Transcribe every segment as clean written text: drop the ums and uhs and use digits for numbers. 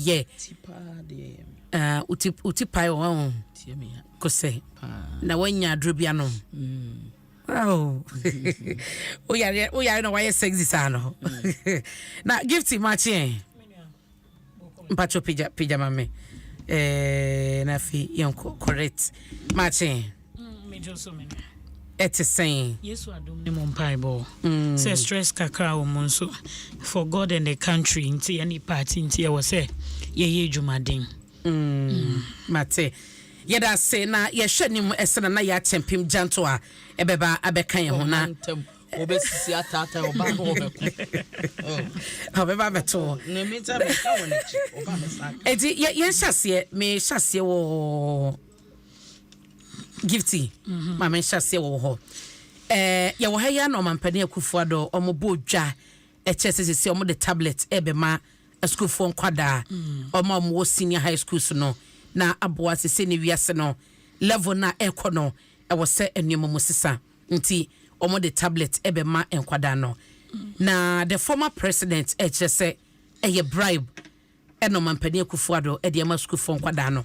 ye uti pai o ko say na wanya adrobia no oh we are no why sexy sano na gifty machi mpacho pija mame na fi yonko correct machi me just so many it is saying yes Adom Nsem Bible say stress kakra o monso for God and the country into any party into ya say ye dwumaden mate yeda say na ye hwanim esena na ya tempim janto a ebeba abeka ye ho na obesisi atata oba no obeba beto no meta be ka wona chi oba mesa edi ye hyase me hyase wo gifty ma me hyase wo ho ye wo ha ya no mampane akufuado omobo dwa echesese omo the tablet ebema school phone kwada omo senior high school so no na aboa sese ne wiase no level na ekono e wo se enumo musisa nti omo the tablet ebema enkwada no na the former president echese eye bribe eno mampani akufuado e de ma school phone kwada no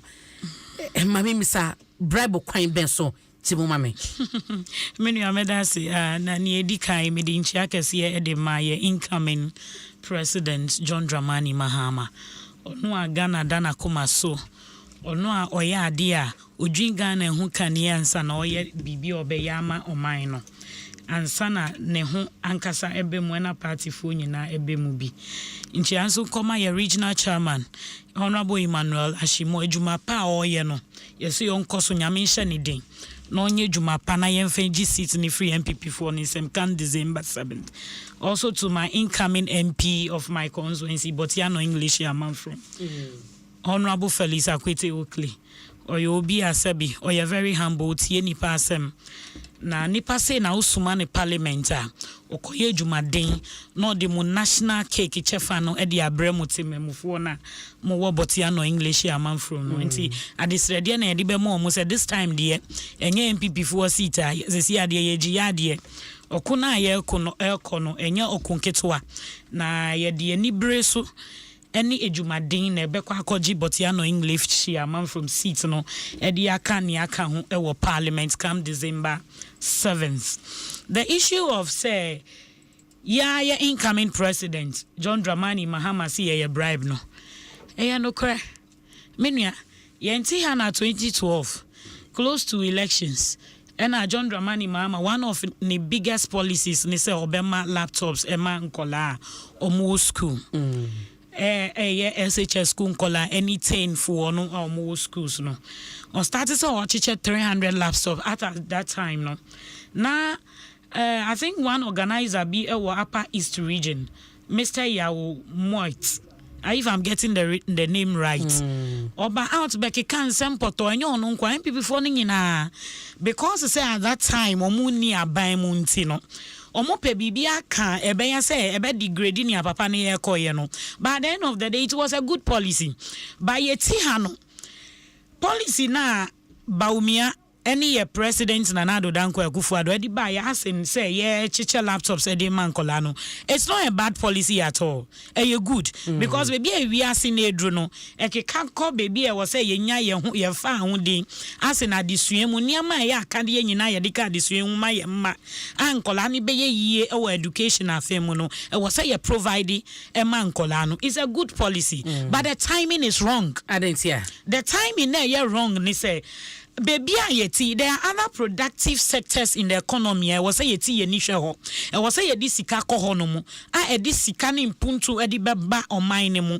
mami misa bribe kwan ben so timu mame menu amedasi na ni edikai me di nchia kese e de ma ye incoming president John Dramani Mahama onu a Ghana dana koma so onu a oye ade a odwin Ghana hu kane ansa na oye bibi obeyama oman no ansa na ne hu ankasa ebe mu na party fo nyina ebe mu bi nchi anso koma ye regional chairman Honorable Emmanuel Ashimo adwuma pa oye no yesi yonkoso nyame nhye ne den no nye adwuma pa na yemfenji seat ni free MPP for Nsem can December 7th. Also to my incoming MP of my constituency, but you know English a man from Honorable Felix Akwete Oakley. Or you be a sebi, or you're very humble, tie nipa asem. Na nipa se na usuma ne parliamenta. Okoye jumaden, no de mu national cake chefano edi abremu timemufo na mo wo but you know English a man from no. Nti adisrede na edi be mo say this time there, enye MPP for seat a sesi ade ye gi ade. Okuna ye kono ekono enye okunketoa na ye de ni breso any ejumadin na ebekwa akoji but ya no English she a man from seat no e de aka ni aka ho e wo parliament come December 7th. The issue of say ya incoming president John Dramani Mahama see ye bribe no e no kra menua ye nti ha na 2012 close to elections. And John Dramani Mahama, one of the biggest policies, ni say obema laptops, ema nkola, omo school. SHS school nkola, any 10 for no omo schools no. On started so teacher 300 laptops at that time no. Now, I think one organizer be a Upper East region, Mr. Yao Moit. If I'm getting the name right. Oba out beki kan sempoto enyo no nkwa MPP for nyina because say at that time omu ni aban mu nti no omo pe bibia kan ebe ya say ebe degrade ni papa ne ye koye no. By the end of the day it was a good policy. By yeti ha no policy na baumia any ye president na Nado Danko Akufo-Addo edi ba ya asin say ye chiche laptops edi man kola no. It's not a bad policy at all. You good because baby we asin edru no e ke ko baby e wo say ye nya ye fa ho din asin adesua mu niam a ye aka de nyina ye de ka adesua mu ma ye ma ankola ni be ye yie e wo education afem no e wo say ye provide e man kola no. It's a good policy but the timing is wrong. I didn't hear. The timing na ye wrong ni say baby ayeti there are other productive sectors in the economy. I was say yeti ye nishe ho. I was say yedi sika ko ho no mu. A edi sika ni mpuntu edi beba oman ne mu.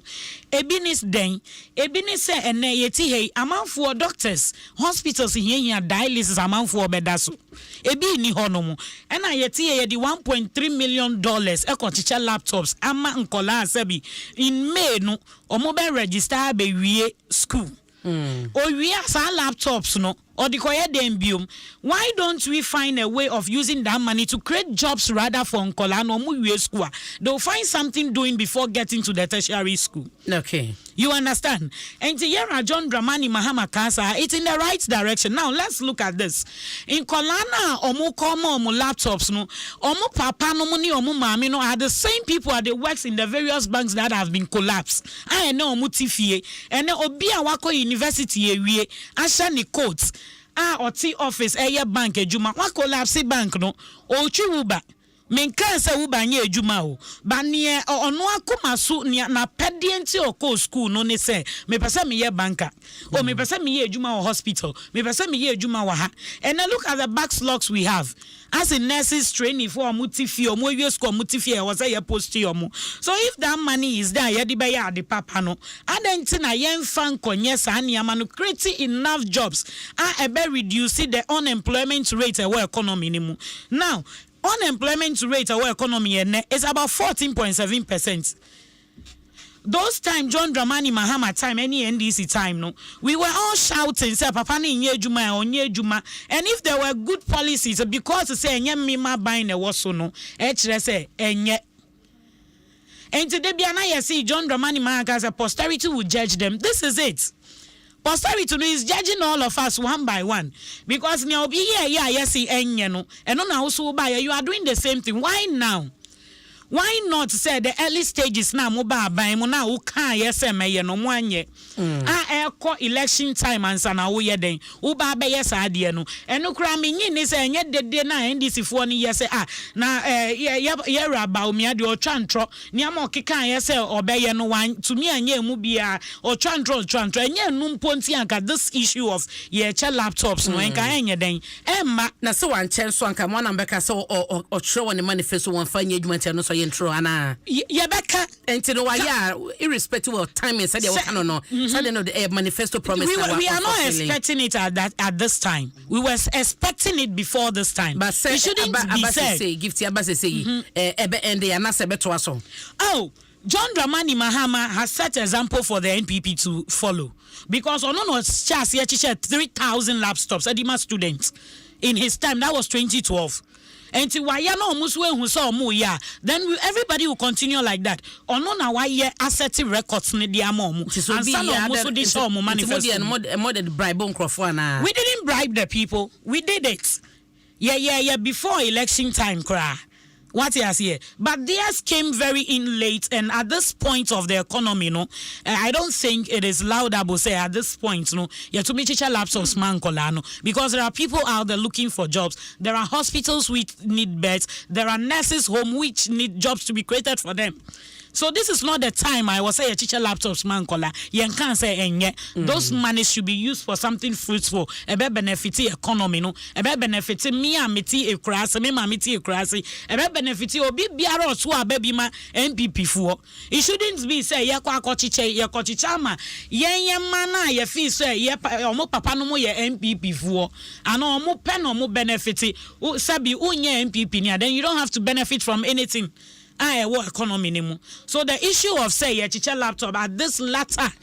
Ebi nis den, ebi ni se ene yeti hey amanfo doctors, hospitals here dialysis amanfo obeda so. Ebi ni ho no mu. Ena yeti ye di $1.3 million e ko chicha laptops ama nkola asebi in May no omo be register be wie school. O we asa laptops no or the Koyedembium. Why don't we find a way of using that money to create jobs rather for Nkolano Muye school? They'll find something doing before getting to the tertiary school. Okay. You understand? And Tiyera John Dramani Mahama Kasa, it's in the right direction. Now let's look at this. In Kolana, omu komo omu laptops no, omu papa no money omu mami no are the same people that works in the various banks that have been collapsed. I know omu tifie, and obia wako university ewie, asha ni coats, oti office eye bank ejuma, wa collapse bank no, ochu uba. Menka se uba nye ejuma o ba ne ono akoma so na pedienti o school no ne se me pese me ye banker o me pese me ye ejuma o hospital me pese me ye ejuma wa ha. And now look at the backlogs we have as in nurses training for mutifi o mo wi school mutifi e was say ye post o mo. So if that money is there ye di be ya de papa no adenti na ye mfa nkonye sa niama no create enough jobs ebe reduce the unemployment rate e wo economy ni mu. Now unemployment rate our economy is about 14.7%. Those time John Dramani Mahama time, any NDC time, no, we were all shouting, say Papa ni nye juma, onye juma. And if there were good policies, because say nye mima buying a waso no, say enye. And today biana you see John Dramani Mahama as a posterity will judge them. This is it. Posterity is judging all of us one by one because now be yes and now also by you are doing the same thing. Why now? Why not say the early stages now mobile by mona who can yes no one election time and sana wo ye den uba be yes ade no eno kra me nyi ni say enye dede na NDC fo ni yes na ye raba o mi ade o twantro ni am okeka yes obeye no wan to me anya mu bia o twantro enye nu mponti anka this issue of ye che laptops no enka enye den emma na se wan chen so anka mo na mbeka se o tro won manifesto won fa nya adwuma no so intro ana ye beka enti no waya irrespective of time said you can no said no the manifesto promise we are not expecting it at this time. We were expecting it before this time. But it shouldn't be said. Say gift abase say ebe ende ya na se beto aso. Oh, John Dramani Mahama has set example for the NPP to follow because ono no chance here 3,000 laptops edima students in his time. That was 2012. And then everybody will continue like that. Ono na why asset records ni dia momu. We didn't bribe the people. We did it. Yeah. Before election time, cry. What he has here, but theirs came very in late, and at this point of the economy, no, I don't think it is laudable say at this point, no, you to me teacher laptops man kolano because there are people out there looking for jobs. There are hospitals which need beds. There are nurses home which need jobs to be created for them. So this is not the time I was say a teacher laptops man kola. Yen can say enye. Those money should be used for something fruitful. Ebe benefiti economy no. Ebe benefiti me amiti e krasi, me mamiti e krasi. Ebe benefiti obi biara otu abebi ma NPP fuo. It shouldn't be say ye kwa kochiche ama. Ye mana ye fi say ye omo papa no mo ye NPP fuo. Ano omo pen omo benefiti. Sabi unye NPP ni, then you don't have to benefit from anything. Economy anymore. So the issue of say a teacher laptop at this latter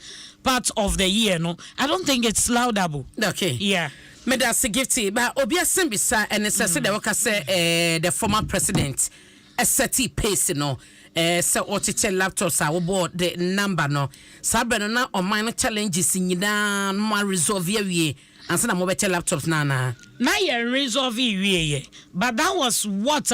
part of the year, no, I don't think it's laudable. Okay. Yeah. Made us a gift, but Obia Simbisa and necessary the worker say the former president a seti pace no. So or teacher laptops are board the number no. Sabena na or minor challenges in yida ma resolve ye and send a mobile laptops na. Na ye resolve ye, but that was what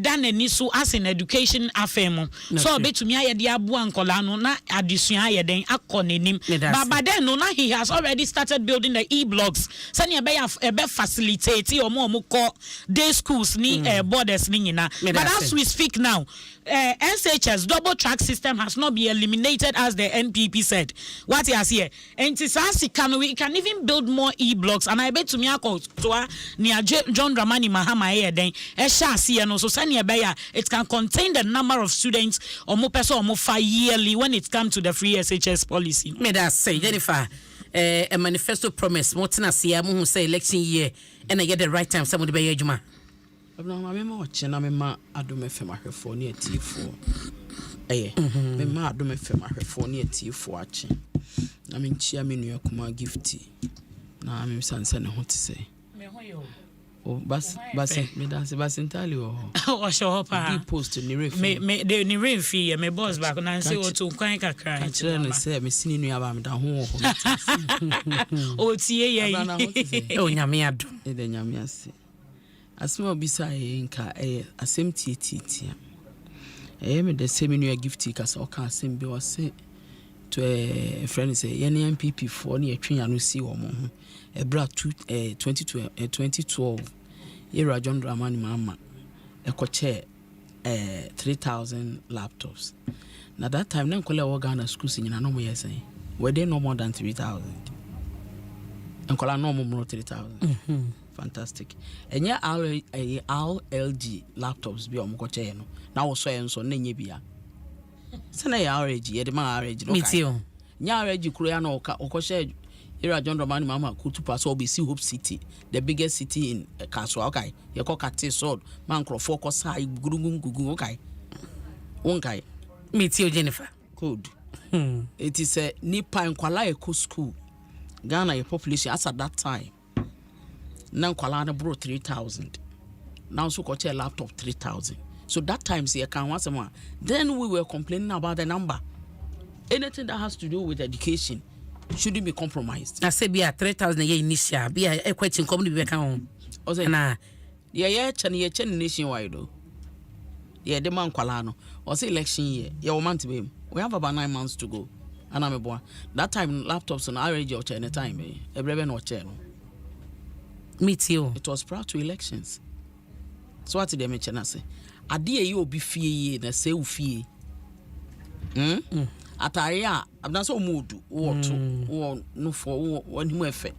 done any so as in education afemo. So betumi aye de aboa nkola no na adesua aye den akonenim. But then no na he has already started building the e-blogs. Sani ebe facilitate omo ko day schools ni borders ni nyina. But as we speak now, SHS double track system has not been eliminated as the NPP said. What he has here, and we can even build more e-blogs. And I bet to me John Dramani Mahama here then so it can contain the number of students or more person or more yearly when it comes to the free SHS policy. May I say, Jennifer, a manifesto promise, Motina Siamu who say election year and I get the right time somebody by Juma. I'm watching. I'm Adom 106.3 near T4. Eh, Mema Adom 106.3 near T4 watching. I'm in Chia Minu Kuma Gifty. na me sanse ne ho te say me ho yo o bas me dance bas entirely o show up deep post ni refi me de ni refi me boss back na say o to kwan kakra nti na say me sini nua ba me da ho o tie ye o nyame ado e de nyame ase asema obisa nka asem tietietia me de semi nua gift ka so ka asem bi o say to a friend say yene MPP for na yetwen no si wo mo ho ebra 2012 era John Dramani mama ekoche 3,000 laptops. Now that time na nkola wo Ghana schools nyina no mo yesen were they no more than 3,000 nkola no more 3,000 fantastic enya RLG laptops bi o mo koche no na wo so yen so na nye bia se na ya RLG ye de ma RLG no mitio nya RLG kuro ya no okoshe era John Dramani mama kutu pass obisi Hope City the biggest city in Kaswa okay ye ko kate sword man crofo ko sai gugungugu okay wonkai mitio Jennifer code it is a nipa nkwala eco school Ghana your population as at that time na nkwala na bro 3,000 now so ko laptop 3,000 so that time say can once more then we were complaining about the number anything that has to do with education shouldn't be compromised. I say be 3,000 a year initial. Be a question come to be account. Na yeah chen nationwide though. Yeah, the man kwalano. Or say election year. Yeah, woman to be. We have about 9 months to go. And I'm a boy. That time laptops on average or any time. Every no chair. Me too. It was prior to elections. So what did they mention? I say, Adi you be fee na say fee. Ataya abna so mood wo to wo no for wo ni mu efe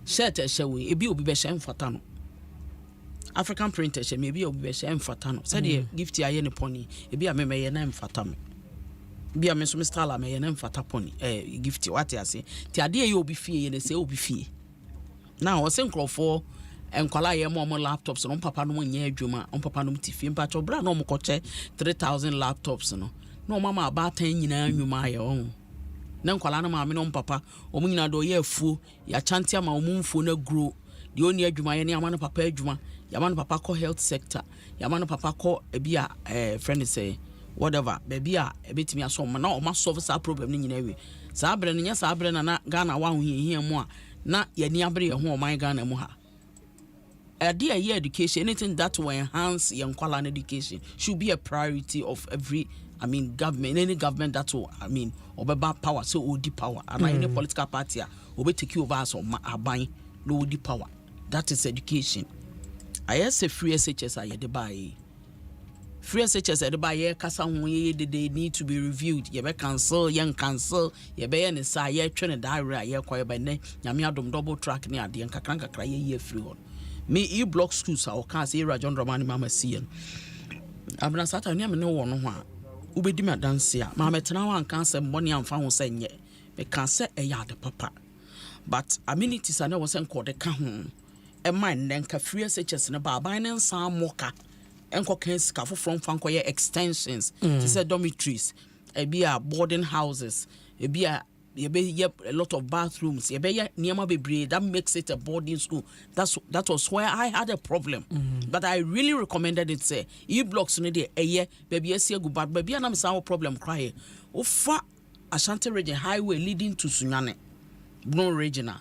shirt e hyewe ebi obi be hye mfata no African printer hye me ebi obi be hye mfata no said the gift aye ne pony ebi a me ye na mfata me bi a me so Mr. La me ye na mfata pony gift what you say ti ade ye obi fie ye na say obi fie now o se nkrofo enkwala ye mo laptops no papa no nya adwuma on papa no tifie mpa cho bra no mo koche 3,000 laptops no mama about 10 nyina nwuma ye on na nkwala na maame no papa o mu nyina do ye afuo ya chantia ma o mu mfuo na grow de oni adwuma ye ne amano papa adwuma ya mano papa ko health sector ya mano papa ko ebia friend say whatever baby a ebetimi aso na o ma solve sa problem ni nyina we sa abre no nya sa abre na Ghana wa ho hia mu a na ye ni abre ye ho o man Ghana mu ha idea year education anything that will enhance young quality education should be a priority of every government, any government that will, obeba power, so OD power. And any political party, will take you over as or buying no OD power. That is education. I say free SHS I the buy. Free SHS I the buy, Casa they need to be reviewed. You be cancel, young cancel, you be any say, ye train a diary, ye quiet by name, Yamiadom double track near the Yankakranka cry ye free one. Me e block schools, or can't say John Dramani Mama see. I'm not sat on no one. Ubedi ma dance ya ma metena wan kan se mboni amfa ho se nye me kan se eyade papa but amenities ana wo se nkode ka ho e man den ka free SHS ne ba ban ne nsan moka enko kan sika foforo mfa nkoye extensions to say dormitories e bia boarding houses e bia a lot of bathrooms ye be niema bebre that makes it a boarding school. That was where I had a problem. But I really recommended it say e blocks no dey baby esi egu bad baby na me say problem cry ofa Ashanti region highway leading to Sunyane Bron regional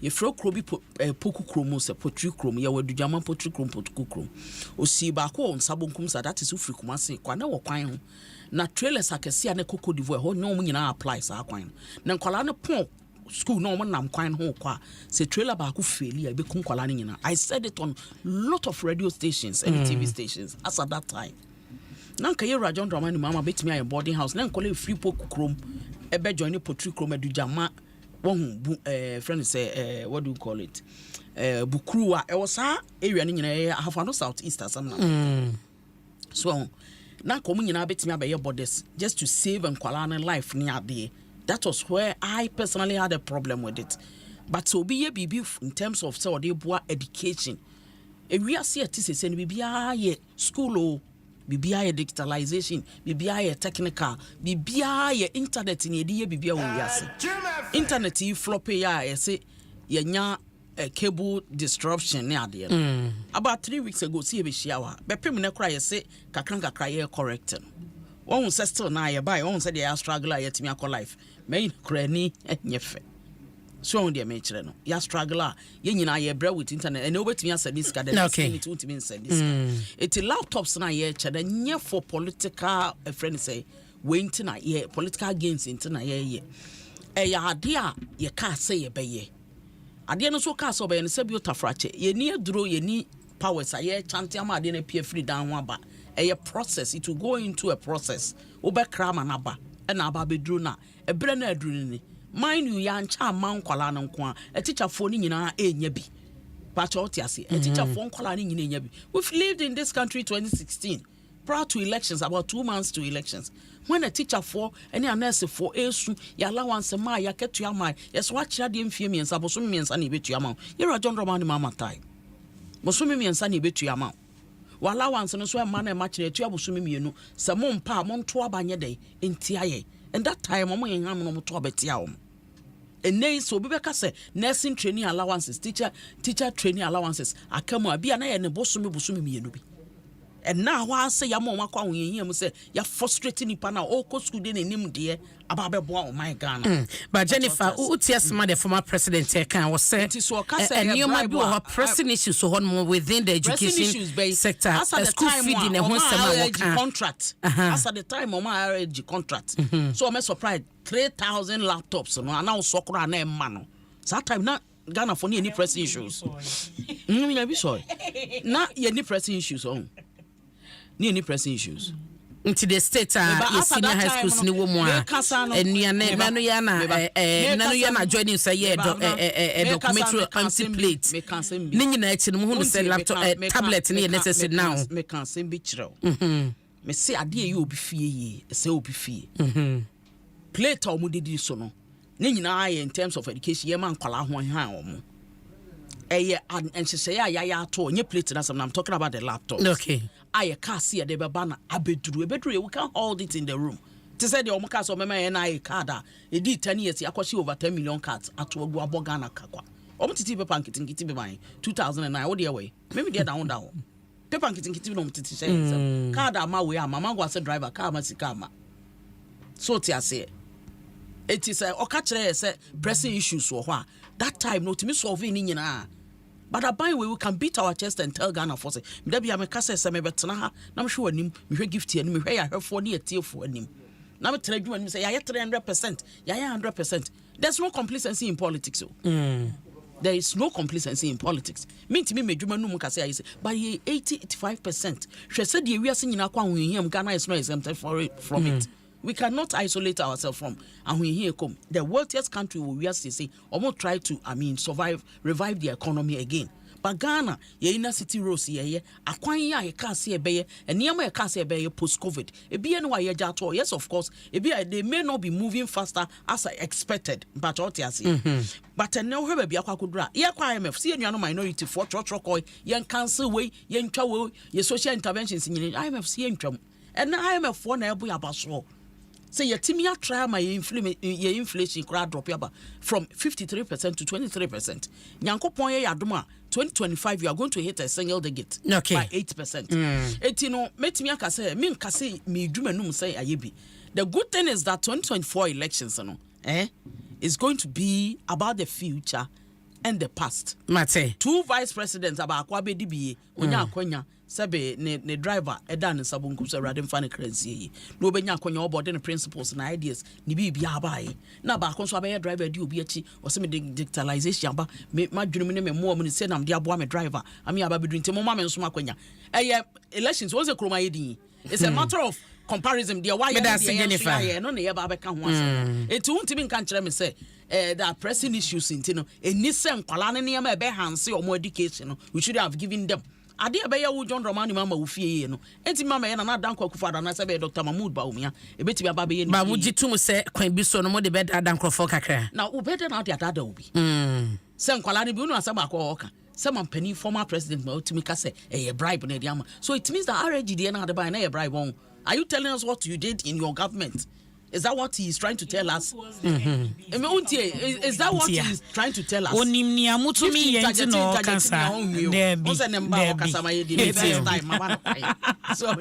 ye fro krobi poku kromo se potri krom ye wadujama potri krom poku krom osi ba ko on sabonkum sa that is ufri kumase kwa na wo kwan ho na trailers akese na Cote d'Ivoire ho no nyina apply sa kwan na nkwala ne pon school no nam kwan ho kwa se trailer ba ko faili be kun kwala ne nyina. I said it on lot of radio stations and TV stations as at that time na nka ye John Dramani mama betimi aye boarding house na nkola free poku krom ebe join potri krom adujama one friend say what do you call it Bukruwa e was area ni nyina half no southeast or something so na komu nyina betimi abaye borders just to save and kwala life ni ade. That was where I personally had a problem with it. But so be ye bibi in terms of say ode boa education e wi ase ati se ni bibia ye school o bibia ye digitalization bibia ye technical bibia ye internet ni edi ye bibia wo wi ase internet yi flop ya say ye nya cable disruption ne ade about 3 weeks ago see be shiawa be pem ne kra ye se kakra ye correct no won say still na ye buy won say they are struggle yetimi akọ life me kra ni enyefe so on dey me kire no ya struggle ye nyina ye bra with internet and obetimi asa this ka dey it ultimate send this it laptops na ye chere nye for political friend say we intina ye political gains intina ye ya ade a ye ka say ye be ye ade no so ka so be no se bi otafrache ye ni aduro ye ni powers aye chante ama ade na pie free down ho aba a process it will go into a process obekra ma na ba na aba beduro na ebre na aduro ni mind you ya ncha man kwala no nko a teacher fo ni nyina enya bi pa cho tiase teacher fo nkwala ni nyina enya bi we've lived in this country 2016 prior to elections about 2 months to elections when a teacher for any nurse for esu ya allowance ma ya ketu ya mai yes wa kira de mfie miensa boso miensa na betu ya ma yero John Romani mama tai boso miensa na betu ya ma wa allowance no so ma na ma kira etu ya boso mienu se mo mpa mo nto abanye dai enti aye and that time mo yenham no mo to abetia o and nay so be ka say nursing training allowances teacher training allowances akamu abia na ye ne boso mienu bi and now I say ya mama kwa unye mu say ya frustrating nipa na o ko school de nanim de ababebo o my Ghana but Jennifer utiasma the former president can was say and you might be pressing issues so on within the education sector as at the school time feeding and one contract as at the time o ma RG contract so I'm surprised 3,000 laptops no na so kura na emma no that time na Ghana for any pressing issues me be sorry na any pressing issues on any pressing issues into the state senior high schools ni wo mu a enuane nanu ya na joining say ye documentary empty plate ni nyina achi no hu say laptop tablet ni necessary now me kan sem bi kire me say ade ye obi fie ye say obi fie plate o mu dedi so no ni nyina in terms of education ye man kwala ho han o mu and she say ya to nye plate na some I'm talking about the laptop okay I can't see the babana abedru we can hold it in the room to say the omuka so mema na card e di 10 years akwashi over 10 million cards ato ogu abogana kakwa omutiti paper nkitikiti be ban 2009 wo de way maybe dey down paper nkitikiti no mutiti say card ama we ama mango say driver car ma sika ama so ti ase it is oka kire say pressing issues wo ho that time no to me solve ni nyina. But a buy we can beat our chest and tell Ghana for say, maybe I'm a cassa, some betana, I'm sure him, me gift here, me pay her for near tear for him. Now I tell you and say, I 300%, 100%. There's no complacency in politics. There is no complacency in politics. Mean to me, me Juma no say I say, by 80-85%. She said the we are seeing Aqua when Ghana is not exempted from it. We cannot isolate ourselves from, and when here come the wealthiest country we are say almost try to revive the economy again. But Ghana, ye inner city rose ye akwan ya ka se be ye and niam ya ka se be ye post COVID. E be no ye jato. Yes, of course. E be they may not be moving faster as I expected. But what you see. But now have be akwa kudra. Ye kwa IMF see no minority for trotro yen cancel way yen twa way ye social interventions in IMF see ntwam. And IMF for na ebu abaso. Say your team ya try my inflation crowd drop yaba from 53% to 23%. Nyankopon ye adoma 2025 you are going to hit a single digit by 8%. Etino metimi aka say me nka say me dwumanum say ayebi. The good thing is that 2024 elections is going to be about the future and the past. Mate. 2 vice presidents about akwa bedi biye onya akwanya sebe ne driver edan sabunku so radem fan currency no benya akwanya oboard the principles and ideas ni bibia abaye na ba kon so abaye driver di obi achi o se me digitalization ba me madwunu me mo mu se na me aboa me driver ami aba bedu ntemo ma me nso akwanya elections was a kroma yedin it's a matter of comparison there why you no na ye ba be ka ho asem enti untimi nka nkere me say there are pressing issues intino eni se nkwala ne ne ma be hanse o mo education no we should have given them ade be ya wo John Romani mama wo fie no enti mama ye na dan kwa kufa da na se be Dr. Mahmoud Baumia e beti aba be ye ni ba wo gitum se kwan bi so no mo de be da dan krofo kakra na wo be de na de ada obi se nkwala ne bi unu asaba akọ oka se mampani former president ma otimi ka se bribe na de ama so it means that RG de na de by na bribe on. Are you telling us what you did in your government Is that what he is trying to tell us? Is that what he is trying to tell us? Onimnia mutumi yenti no kansa. Debi. So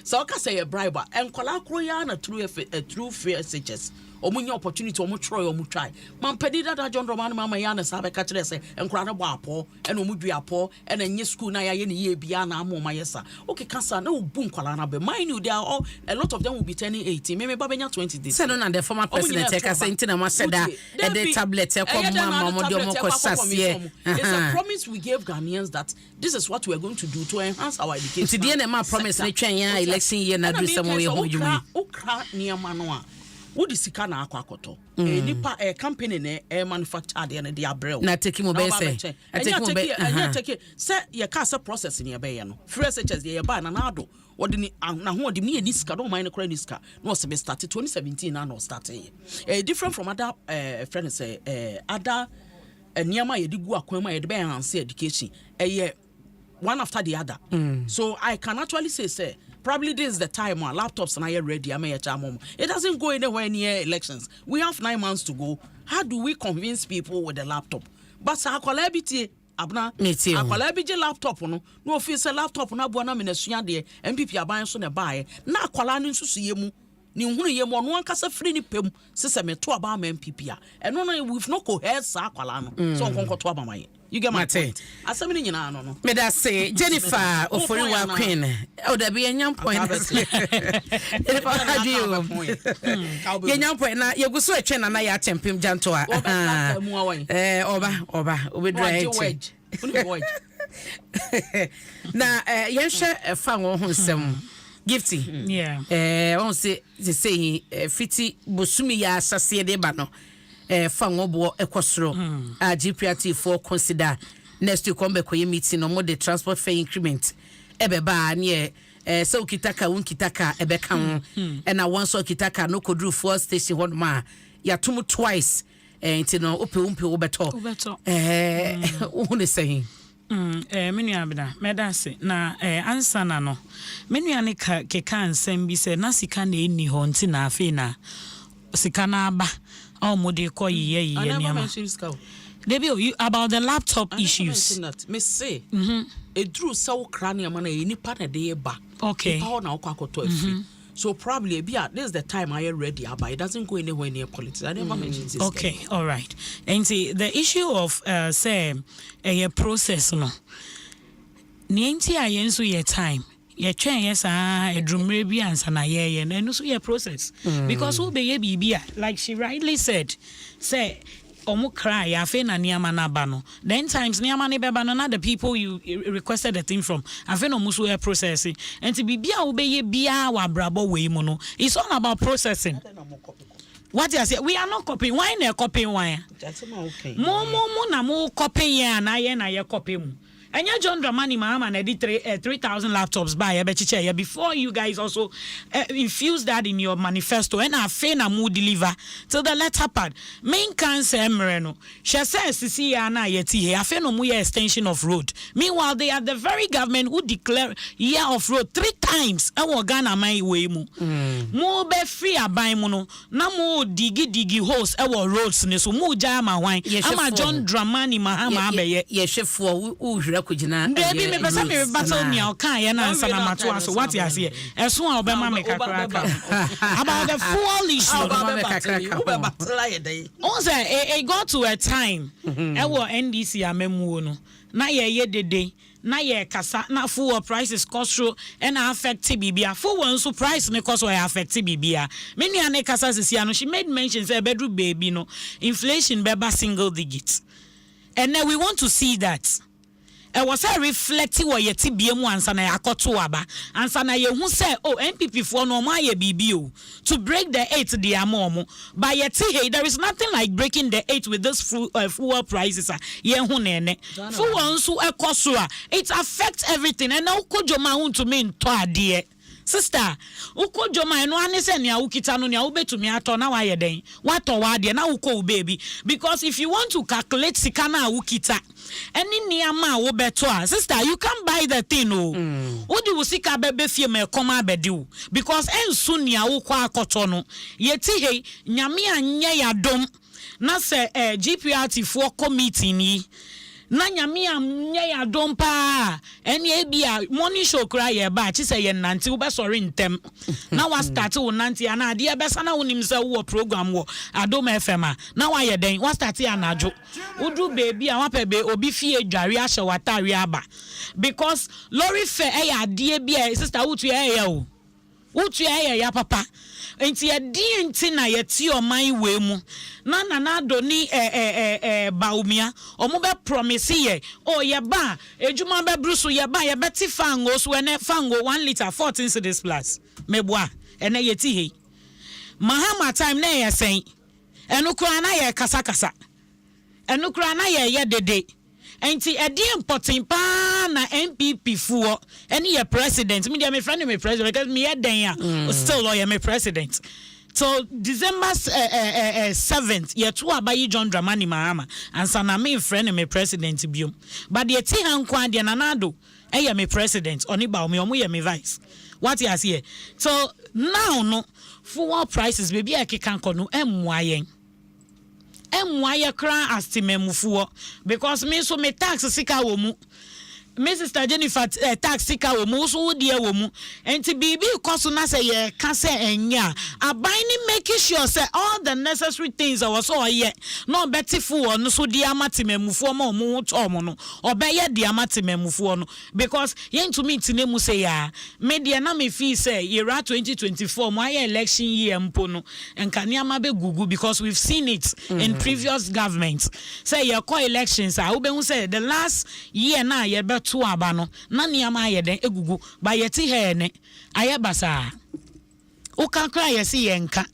so ka say a bribe and kola kroya na true fair suggest omunye opportunity omu try man pedi that John Roman mama yana sabe ka kire say enkra no bo apo and omu dua apo and enye school na ya ne ye bia na amoma yesa okay kansa na obu nkwala na be mind you, they are all, a lot of them will be turning 18 maybe babenya 20 days. Say no na the former president e ka say ntina ma said that the tablet e come mama mo de mo ko sase. It's a promise we gave Ghanaians that this is what we are going to do to enhance our education. Today na ma promise na twen ya election year na do some we ho djuma. Okra niam no a wodi sika na akwakoto nipa company ne manufacture de na de abrel na take mo be say take say ye ka say process ne be ye no free such ye ba na ado wodi ni na ho wodi me ni sika do man kra ni sika no se be start 2017 na no start different from other friends say other niama ye di gu akwama ye de be enhance education one after the other. So I can actually say probably this is the time our laptops are ready. It doesn't go anywhere near elections. We have 9 months to go. How do we convince people with the laptop? But our collaborative abna a collaborative laptop no office laptop na buana menasua de MPP aban so na bae na akwala no nsusu yemu ni hunu yemu no ankasa free ni pem sese meto aba ma MPP a eno no we've no coherence akwala no so nkonkoto aba maye. You get my point. Asamini nyina no. Me da say Jennifer Oforiwa Queen. O da be nyam point. Jennifer how do you? Nyam point na ye guso etwe na ya tempim janto a. Oba we dry. Na yenhwe fa wo ho nsem. Gifty. Yeah. On say fiti bosumi ya asase de ba no. Fangobo ekosro GPRT for consider next week come back meeting no more the transport fare increment ebeba near so kitaka unkitaka ebeka and I once so kitaka no kodru for station one ma ya tumu twice nti no ope obeto saying menu abida medase na ansa na no menu ane keka nsem bi se na sika na eni ho nti na afi na sika na aba mode ko ye about the laptop issues. Me say it drew so cranium man any part of the ba. Okay. So probably this is the time I ready but it doesn't go anywhere near politics. I never mentioned this. Okay, all right. And see the issue of say a process no. Nienti ayenso ye time. Ye twen yes edrumre bi ansa na ye na no so ye process because who be ye bibia like she rightly said say omu cry ya fe na niama na ba no then times niama ne beba no na the people you requested the thing from afe no muso ye processing and bibia wo be ye bia wa brabo we mu no it's all about processing. What you say? We are not copying. Why na copying why? That's okay. Mo na mo copying ya na ye copy mu. Anya John Dramani Mahama na did 3,000 laptops by before you guys also infuse that in your manifesto and afe na mu deliver till the letter pad main cancer emreno she says see na yeti he afe no mu extension of road. Meanwhile they are the very government who declare year of road 3 times e Ghana man we mu mo be free aban mu no na mo digi holes e roads ne so mu ja ma wan ama John Dramani Mahama abeye ye hwefo kujina baby me pesa me battle me okan ye na nsa na mato aso what you say eso a obema me kakra about the full issue on say it got to a time e wo NDC amemu no na ye dede na ye kasa na fuel prices cost and affect bibia fuel so price ne cost affect bibia me nua ne kasa sisia no she made mention say bedroom baby no inflation beba single digits and now we want to see that. Was I reflecting what ye TBM once and I akoto aba and sana ye who say NPP for no my BBO to break the 8 the amomo by ye hey there is nothing like breaking the 8 with this fuel prices ye hu nene fuel nso ekosua it affects everything and now kojo ma hu to me nto ade sister uko joma eno ane se nea ukita no nea ubetumi ato na waye den wato wade na uko baby because if you want to calculate sika na ukita any niama wo beto a sister you can buy the thing odi usika bebe fie me koma abedi because ensu nea uko akoto no yeti he nyame anye yadom na se GPRT for committee ni na nyame anye yadom pa eni ebia morning show cry ye ba chi se ye nante wo be sorry ntem na wa start wo nante ana ade be sana wonim se wo program wo Adom FM na wa ye den wa start anajo udu baby a wa pe be obi fie dware ahye watare aba because lorry fair e ya ade bia sister utu ye o utu ye ya papa enti ye di enti na ye ti oman we mu na Adoni baumia omo be promise ye o ye ba ejuma be bruso ye ba ye beti fango so ene fango 1 liter 14 cedis plus meboa ene ye ti he mahama time na ye sen enu kura na ye kasa enu kura na ye dede enti edi important pa na MPP fuo eni ye president me dia me friend me president because me den ya still lawyer me president so December 7th ye to abayi John Dramani Mahama and sana me friend me president biom but ye ti han kwa de nanado ye me president oni ba omo ye me vice what you see so now no fuel prices baby akeka nko no emwayen emwaye kran astimemufuo because me so me tax sika wo mu me sister Jennifer tax sika wo mu so wodie wo mu enti bibi koso na say ye ka say enya abani making sure say all the necessary things are so ye no betifo no so di amatimemufuo ma omu to mo no obeye di amatimemufuo no because yen to me tinemu say ya me dia na me feel say year 2024 my election year mpo no enka niama be gugu because we've seen it in previous governments say your co-elections are ube say the last year na ye be to aba no na niama aye den egugu ba ye ti he ne aye basa o kan kra ye si ye nka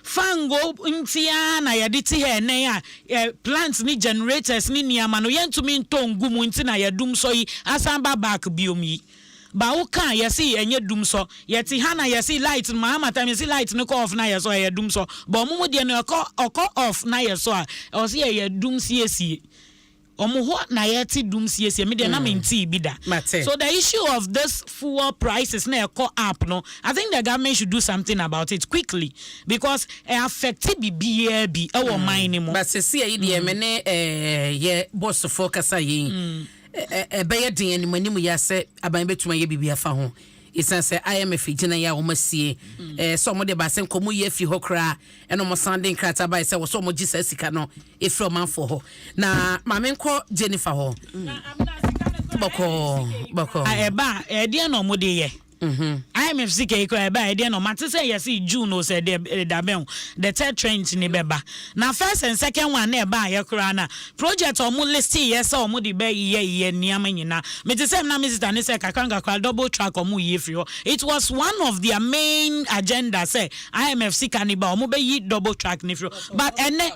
fango ntia na ye ti he ne ya plants ni generators ni niama no ye ntumi ntongu mu nti na ye dum so yi asamba back biomi ba wo kan ye si enye dum so ye ti ha na ye si light ma time ye si light no ko off na ye so ye dum so ba omo de no oko off na ye so a o si ye dum sie omo na yeti dum sie me de na menti bi da so the issue of this fuel prices na eko up no I think the government should do something about it quickly because it affect bibia bi e wo mine mo but se ye de me ne ye boss focus ayi be ye den ani manimu ya se aban betuma ye bibia fa ho isan se IMF gina ya wo masie so mo de ba se nkomu ye fi ho kra eno mo sanding krata ba se wo so mo gisa sika no e from man for ho na mame nko Jennifer ho boko eba e de no mo de ye IMF CK ko eba e de no mate say yes June no say de daben the third trend ni beba na first and second one na eba ye kra na project o mo list yes o mo de be ye niam nyina me te say na me sister ni say kakanga kwa double track o mo ye free it was one of their main agenda say IMF CK ni ba o mo be yi double track ni free but ene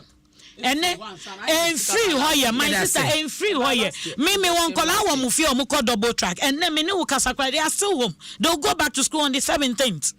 free hoye my sister and free hoye me won call our mufi o muko double track and then me no kasakra they are still home they'll go back to school on the 17th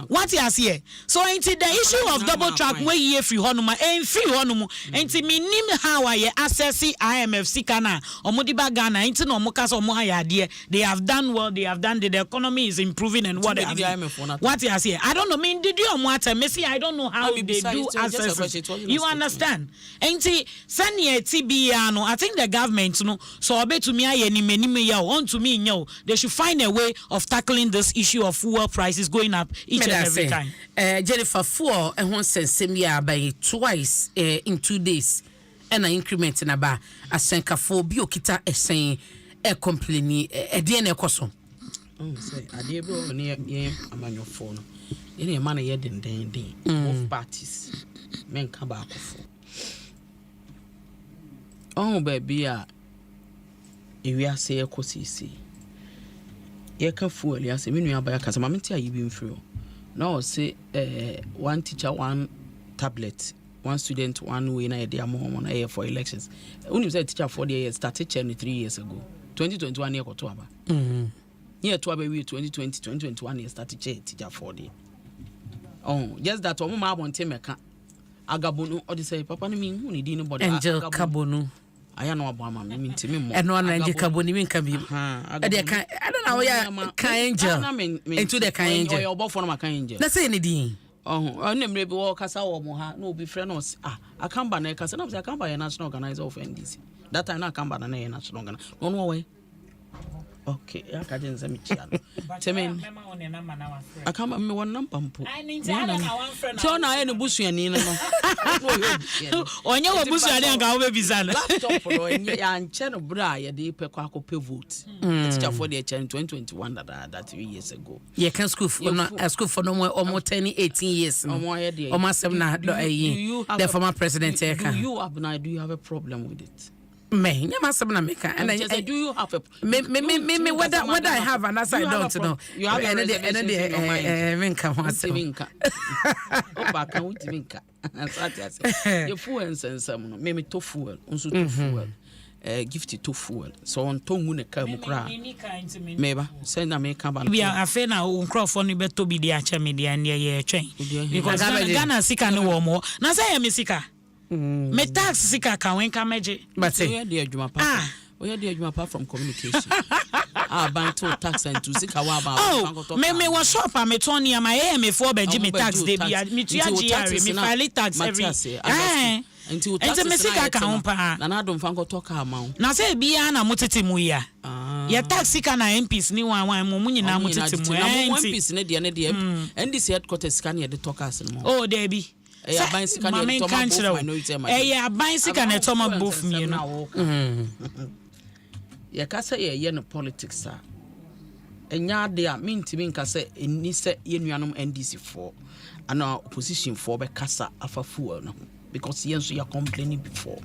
what you here so into the issue of double track where ye free honuma and free honumu enti me nim how I access IMF sikana omudiba Ghana enti no muka so mo hayade they have done well the economy is improving and what you here I don't know me did you what me see I don't know how they do access you understand enti sane TBA no I think the government no so obetumi aye ni menime ya on to me nyo they should find a way of tackling this issue of fuel prices going up each and every time Jennifer fuel Mpensenpensenmu ya by twice in 2 days and an increment na ba asenka for bi okita esen complain de na ekoso say ade bro ne ye amanyofo no ye man ye den both parties men ka ba akofo oh baby we are say ekosisi ye ka fuel ya say menu aba ya kasa ma menti ayi bi mfiri no say one teacher one tablet one student one way na dey amon na for elections unim say teacher for the years started 3 years ago 2021 year ko to aba Year 2020, 2021 year started teacher 40. Oh, just that one ma want meka. Agabonu or say papa ni who need anybody. Angel Kabonu. I know about my mean to me more. And one Angel Kaboni can be. I don't know where Angel into the Angel. Or both for my angel. That's anything. Oh, I never be walk as our moha, no be friends. I come by because I come by a national organizer of NDC. That time I come by a national organizer. No way. Okay, I can't say me. I come by me one number. I need to have one friend. So now I ain't a bush and in. On your bush, I didn't go over Bizana. And Channel Bray, the Pequaco pivot. It's just for the 2021 that 3 years ago. You can school for no more almost 18 years. Almost 7 the former president. Do you have a problem with it? Me, you must have America. And I do you have a me whether I have and as I don't know. You have a fuel and some maybe to fuel, also to fuel. Gifted to fuel. So on tongue come cry. Maybe send a make up. We are a fan of Crawford, but to be the Acha media and the chain. Because Ghana Sika no more. Now say a Missika. Me tax Sika can come but say, dear Jumapa. We are dear Jumapa from communication. Banto tax and to Sika. Oh, me was shop. I'm a Tony. I'm a 4 by Jimmy tax. They be me file tax every. Until Messika can pa. And I don't fango talk amount. Now say Biana Mutitimuya. Your taxi can MPs new one Mumuni na Mutitimu. One piece in the end, and this headquarters can hear the talkers. Oh, Debbie. Yeah, bicycle and Toma both me, you know. Yeah, Cassa, yeah, no politics, sir. And ya they are mean to me, Cassa, in Nissa, Unianum NDC 4, and our opposition for by Cassa of a fool, because yes, you are complaining before.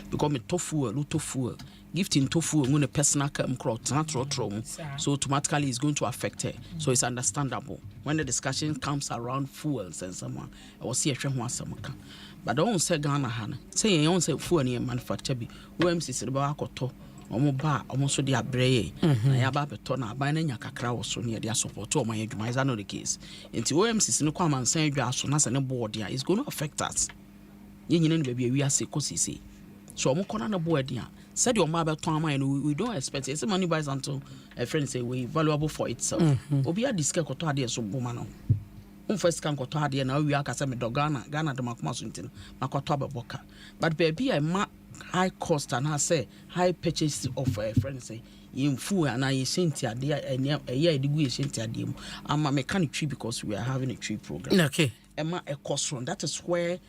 Because me tofu, gifting tofu, when a person come crowd, natural trauma, so automatically it's going to affect her. So it's understandable. When the discussion comes around fuels and someone, I will see a trend once some can. But don't say Ghana Hannah. Say you don't say fuel near manufacture be. OMC is about Koto, or Moba, almost the Abre. I have a ton of binding a cacra or so near their support to my education. I know the case. Until OMC is no come and say you are so nice and a board, it's going to affect us. You know, baby, we are sick, see. So I'm going to board here. Said your mother to and we don't expect it. It's money buys until a friend say we valuable for itself. Obi a disca ko to ade so bomano. First can go to ade na we aka say me Ghana the makoma so ntin makoto abeboka. But baby I ma high cost and I say high purchase of a friend say in full and I sent ade a year digu sent ade mu. I'm a mechanic tree because we are having a tree program. Okay. Emma a cost run. That is where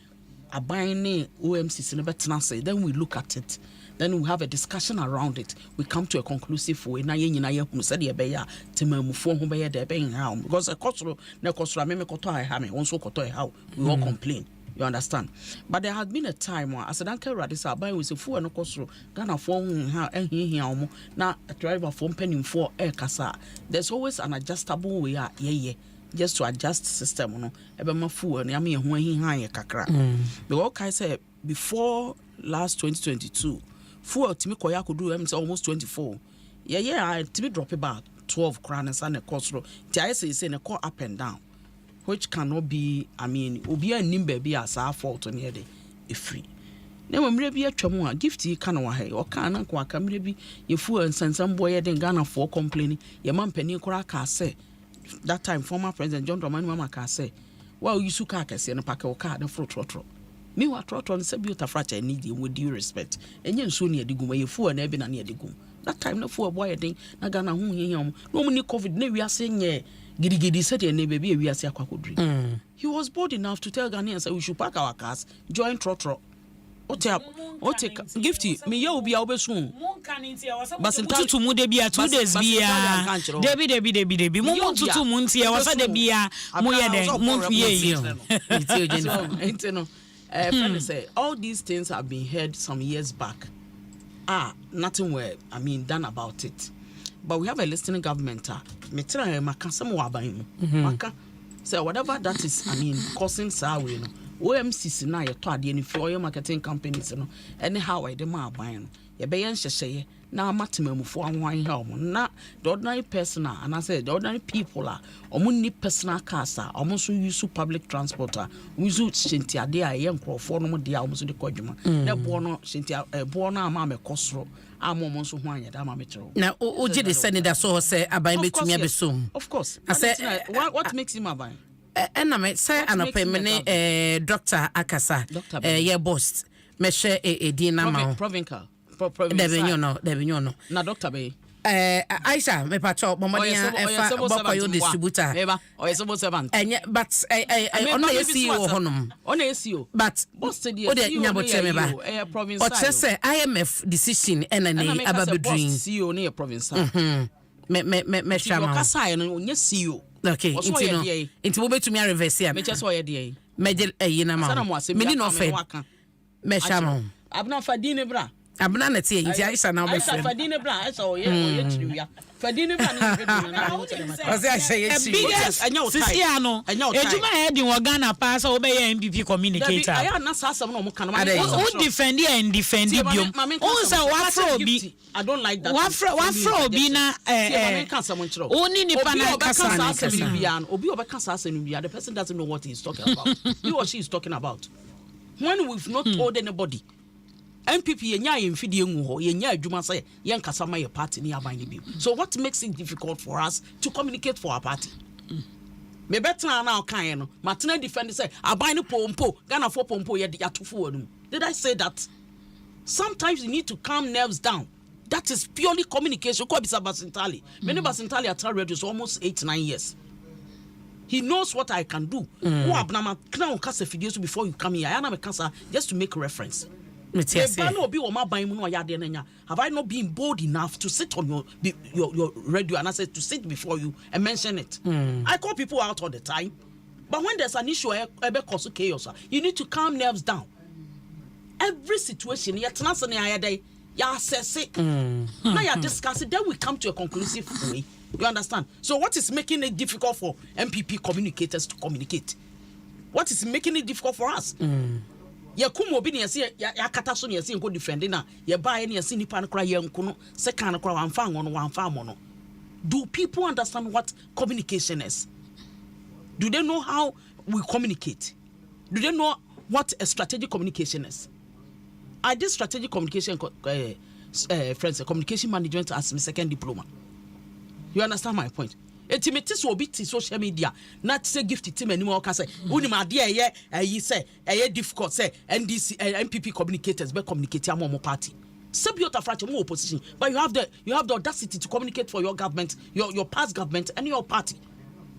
a buying OMC in a say then we look at it. Then we have a discussion around it. We come to a conclusive way. Na yen na ye hu said ye be ya temamu fo ho be ye de be how because a kosoro na kosoro me koto ha me won so koto how we all complain. You understand? But there has been a time where as I don't care this buy we say fu no kosoro Ghana fo ha ehihia omo na driver fo penny for air kasa. There's always an adjustable way ye just to adjust system no ebe ma fu na me ho ehihia ye kakra. Because I say before last 2022 fuel timi koya could do almost 24. Yeah, timi drop about 12 crowns and a cost row. I say a call up and down, which cannot be, obi a nimbe be as our fault on here a free. Now when maybe a chamoa gifty canoa hay or can kwa maybe your fuel and send some boy in Ghana for complaining. Your man penny craka say that time former President John Dramani Mama can say, well, you suka say and a pack of car the fruit trotro. Me wa trotro and say beauty fracture need you with due respect. And yen so near the gum where you fool and ebin near the gum. That time no for a boy thing, na Ghana who him. No money COVID, no we are saying ye giddy said your neighbor we are saying quackudry. He was bold enough to tell Ghanaians that we should pack our cars, join trotro. O take gifty, me you be our soon. But to mu de bia 2 days bia. Debi. Mo to munti e wasa de bia mo ye den mo ye. Friend say all these things have been heard some years back. Nothing were done about it. But we have a listening government. Maka say whatever that is causing sorrow, OMCC na ye to ade ni fi oil marketing companies no anyhow I de ma aban no ye be yen hyehye na amatemamufo anwan ha omo na the ordinary person and I say the ordinary people omo ni personal cars omo so use public transport use shintiade a ye nkrofo no mo de omo so de kodwuma na bo no shintia bo no ama me kosoro amomo so ho anya da ama me kiro na oje de senator so say aban betumi abesom of course I say what makes him aban and I say anopemene Dr. Akasa ye boss me share a dinner ma provincial Devinyono na Dr. Bay Aisha me pacho momodia efa boko yo distributor eba oye civil servant but ono CEO honom ono CEO but ode nyaboche me ba o chese IMF decision enane ababedrin CEO ne provincial me shama yo kasa no onye CEO okay into wo betumi reverse ya me chese oye de meje yina ma me ni no fe me shama abna fadine bra abna na tie nti Aisha na obefre Aisha fadine bra Aisha oye chiriwia fadine bra na video na o se Aisha yesi sisi ano ejuma e di Ghana pass o be ye MPP communicator aya na sasam no mo kan o defend and defend biom o say wafro obi I don't like that wafro obi na oni nipa na kasa na obi obeka sasa no bia the person doesn't know what he's talking about he or she is talking about when we've not told anybody MPP yenya yemfidie ngu ho yenya adwuma say yen kasa ma ye party ni aban ni bi so what makes it difficult for us to communicate for our party me better na kan no matena defend say aban ni pompo Ghana for pompo ye atofo anum did I say that sometimes you need to calm nerves down that is purely communication ko bisa Basintali many Basintali at radio is almost 8-9 years he knows what I can do who abnama crown kasa videos before you come here I am a kasa just to make reference. Have I not been bold enough to sit on your radio and I said to sit before you and mention it? I call people out all the time, but when there's an issue, chaos. You need to calm nerves down. Every situation, you assess it, now you discuss it, then we come to a conclusive way. You understand? So what is making it difficult for MPP communicators to communicate? What is making it difficult for us? Ya kumo obi ne yesi ya kata so ne yesi nko defend na ya ba ne yesi nipa nkora ya nkono second nkora wanfa ngono wanfa mo no. Do people understand what communication is? Do they know how we communicate? Do they know what a strategic communication is? I did strategic communication friends communication management as my second diploma. You understand my point? Ultimately so be social media not say gift team anymore can say unima dey you say difficult say NDC MPP communicators be communicate among party Sebiota fracture more opposition but you have the audacity to communicate for your government your past government and your party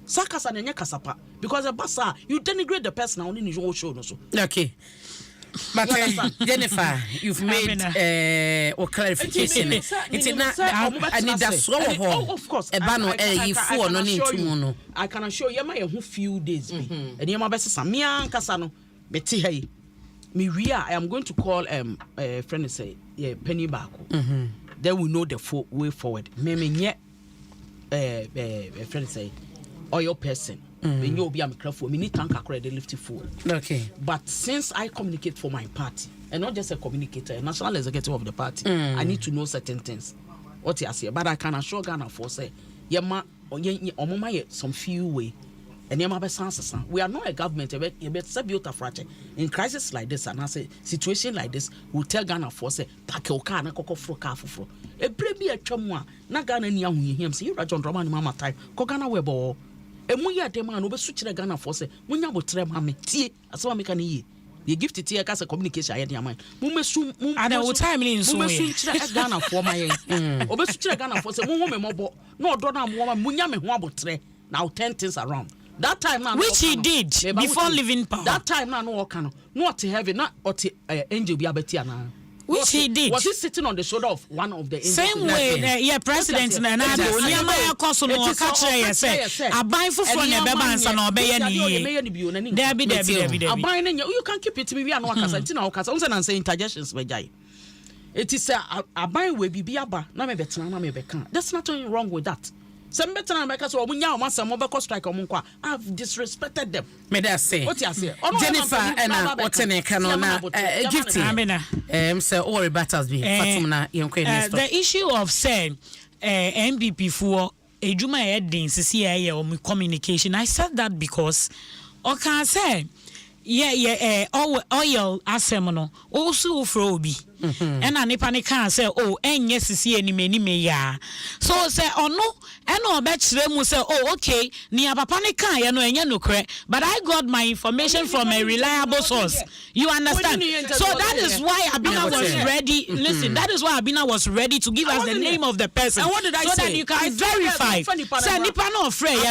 sakasa na nya kasapa because the basa you denigrate the person on the show no so okay. But Jennifer, you've made a clarification. It's not. I need that slow. Of course. I can assure you, my few days. And you my best Samia Casano. Betty, hey, I am going to call friend say Penny Bako. Then we know the way forward. Maybe yet friend say or your person. When you be a microphone, we need tank credit lift forward. Okay. But since I communicate for my party, and not just a communicator, a national executive of the party, I need to know certain things. What you say, but I can assure Ghana for say, Yama or some few way, and Yama Sansa. We are not a government, in crisis like this, and I say situation like this, we tell Ghana for say, Pakoka, Nako Fro. A baby a chumwa, Nagana Niam, him, see you, John Roman Mama type, Kogana Webo. Emuya demand over switch the Ghana force. When you would mame tea, as one make an ye. You give it here as a communication. I had your mind. Mumesu, I know time in so Ghana for my over switch the Ghana force. Woman mobile, no donna woman, Munyame Wabble now 10 things around. That time now, which he did before leaving power. That time now, no can not to have it, not or to angel be a betiana. Which he did. Was he sitting on the shoulder of one of the same way? President Nana. Nyama koso no catch say. Abai fufu na beba ansa na obeye ni. Debi. Abai na you can keep it we are no akasa ntina okasa. Unse na say interjections be jai. It is abai we bibi aba na me betena na me beka. There's nothing wrong with that. Some better than because or munya or some mobile strike or munqua. I've disrespected them. Me that say. What you say? Jennifer and what in a canona gifting. Sir, all battles be Fatima young the issue of saying MPP for a Juma heading CCA or communication. I said that because can say oil asemono also frobi and an ipani can say yes see any me ya so say no and bet them say okay near papani can no cre but I got my information from a reliable source. You understand? So that is why Abina was ready. Listen, that is why Abina was ready to give us the name of the person. And what did I say? So that you can verify. Say nipa no afraid or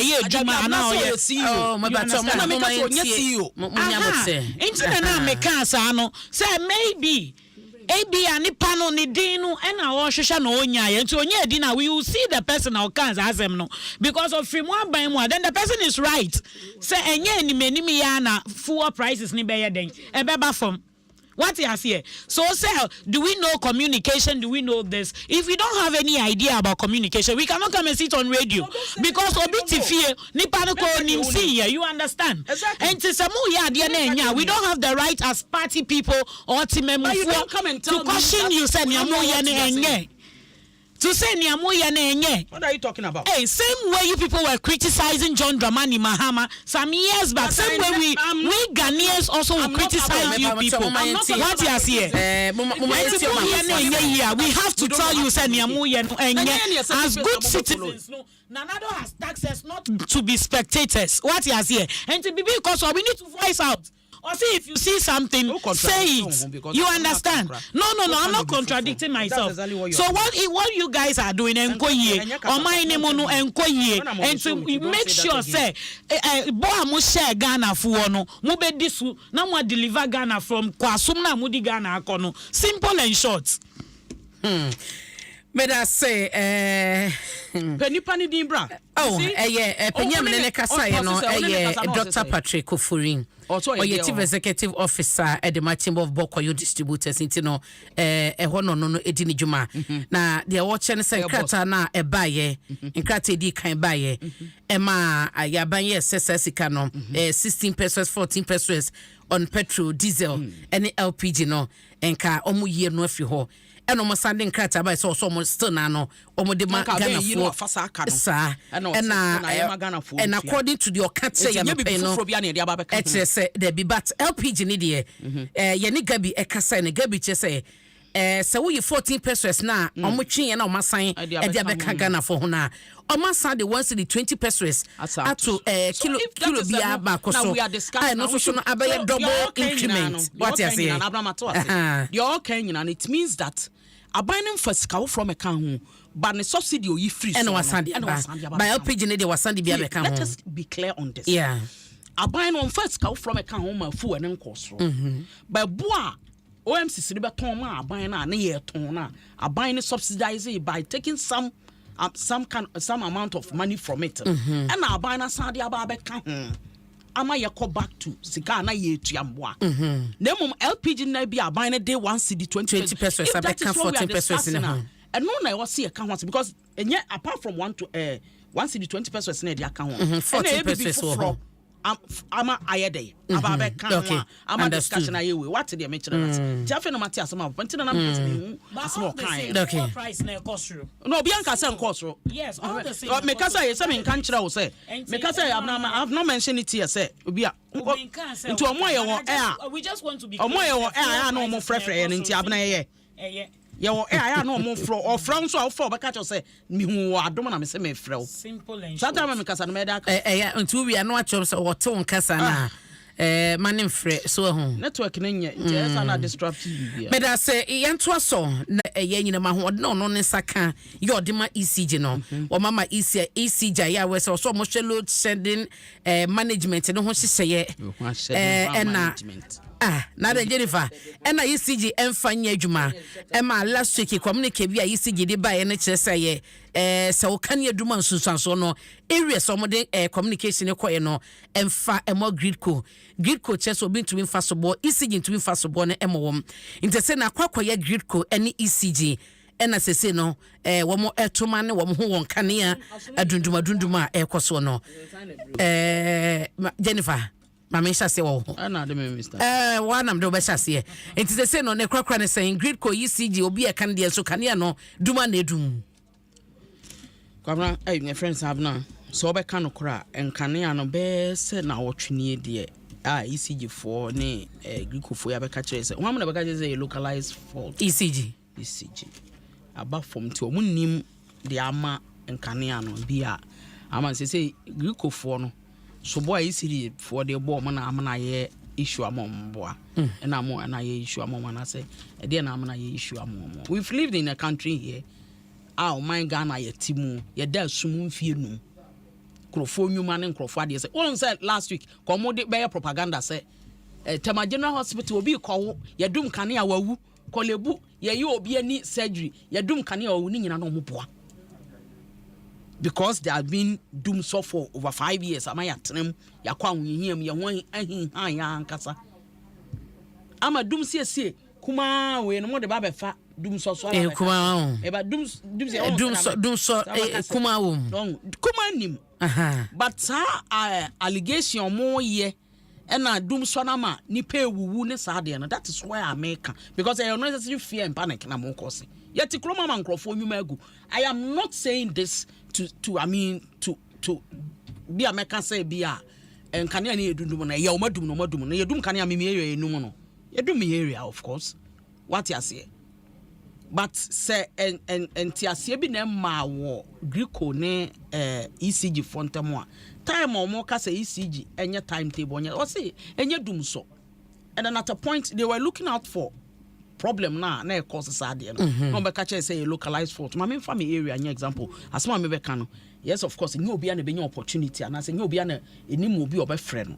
you juma na oh my bad internet na me can say no say maybe ebi ani pano ni dinu ena wo hwehwe na onya ye nti onya edi na we will see the person na can asem no because of free one by one then the person is right say enye ni ya na full prices ni be ye den e be ba from what you here. So say, do we know communication? Do we know this? If we don't have any idea about communication, we cannot come and sit on radio because you understand? Exactly. And we don't have the right as party people or team members to question you. To say what are you talking about? Hey, same way you people were criticizing John Dramani Mahama some years back. Same way we Ghanaians also will criticize you people. What you see? We have to tell you, as good citizens. Nanado has taxed us not to be spectators. What you see? And to be because we need to voice out. Or see if you see something, say it. You understand? No, I'm not contradicting myself. So what you guys are doing, and to make sure say, boy mu share Ghana for no, mu be disu, na mu deliver Ghana from Kwasum na mu di Ghana akono. Simple and short. May I say, Penny Dimbra. Oh, Penyam Kasa, Dr. Patrick Kofurin. Or your chief executive officer at the Chamber of Bokoyo distributors in Tino, no Edini Juma. Now, they are watching St. Crata na a baye, and Crate di kind baye. Emma, a yabaye, Sessicano, 16 pesos, 14 pesos on petrol, diesel, any LPG no, and car omu year no if you ho. And almost sending crata by so almost still nano, Omodema Ghana for sir, and according to your cat say, there be but LPG nidia, Yanni Gabi Ekasa and Gabi say, so we 14 pesos now, Omuchi and Oma sign at the Ghana for Hona. Oma Sunday once the 20 pesos at to kilo bia bako so we are discussing about double increment. What you say? You're Kenyan and it means that a binding first cow from a can but the subsidy you free and was Sunday by LPG they was Sunday bia can. Let us be clear on this. Yeah. A bind on first cow from a can home and food and cost. By bois OMC Siliba Toma, a buying a near tona, a buying subsidized by taking some amount of money from it. And our buying a Sandy Ababe can. Ama yako back to Sika na ye tuamwa. Nemo LPG na be a buying a day 1 CD 20 pesos. I can 14 pesos in a home. And no, I was see account because and yet apart from 1 CD 20 pesos in the account. 14 pesos. Ama ayede ababe kan ama discussion aye we what dey mention that Jaffe no matter asama pentina na person asama kan okay price na cost no bianca say cost yes all the same me kasa say me kan kira wo say me kasa I've not mentioned it here say obi a nti omo ye wo air we just want to be omo ye wo air na omo frefre nti abna ye Yo, I know more from or from so for but catch say me who Adom na me say me frɛ. Simple and short. Sometimes me kasa na me da. Until we are not chom so what ton kasa na. Manim frɛ so ho. Network na nya. Nti na disrupt you. Me da say yentoa so na nyina ma ho no ne saka ye odema ECG no. O mama ECG ya we so mo load sending management no ho hyehyɛ management. Na the Jennifer and I ECG emfanya adwuma ma last week communicate bi a ECG de ba ye ne kire say so kan ye adwuma nsunsanso no area so mo de communication e koye no emfa emo gridco kire so bi ntumi mfa so bo ECG ntumi mfa so bo no emo wom inte say na kwakoye gridco ene ECG ena sese no womo etoma ne womo ho won kanea adunduma ekoso no Jennifer mama shase wo ho ana de me mister wanam de obeshase enti sese no ne krakra ne sen grid ko ECG obi e kan de so kanea no duma na edum kwabra my friends have now so obeka no kra enkanea no be se na wotwenie de ECG for ne Greekofo ya beka kire se wo amna beka kire se localized fault ECG aba from ti omunnim de ama enkanea no bia ama se Greekofo no so boy ECG for the bo mo na amna ye issue amomboa na mo na ye issue amom na say e de na amna ye issue amom. We've lived in a country here my Ghana ye timu ye da sum fie nu krofo nyuma ne krofo ade say one said last week komode be propaganda say Tema General Hospital obi ko ye dum kane a wawu kolebu ye obi ani surgery ye dum kane a wawu ni nyina no moboa because they have been doomed so for over 5 years am I atrem ya kwa nwunyem ye won ahin han ya ankasa ama dum sie kuma we no mo de ba be fa dum so kuma ba dum kuma kuma nim but allegation mo ye na dum so na ma ni pa ewuwu ne sa de no that is why America because I don't necessarily fear and panic na mo cause yet kroma man krofo nyuma agu. I am not saying this to I mean to be American say be and can any edundum na ye omadum no madum na ye dum kan ya me area enum no ye dum area of course what you say but say and tiasie bi na ma wo Greeko ne ECG fontamo time o mo ka say ECG enye timetable onye o say enye dum so and then at a point they were looking out for problem na e cause sad no no be catch say localized fault ma me family area any example as ma me be kan no yes of course nye obi na be opportunity and say nye obi na enimu obi obefre no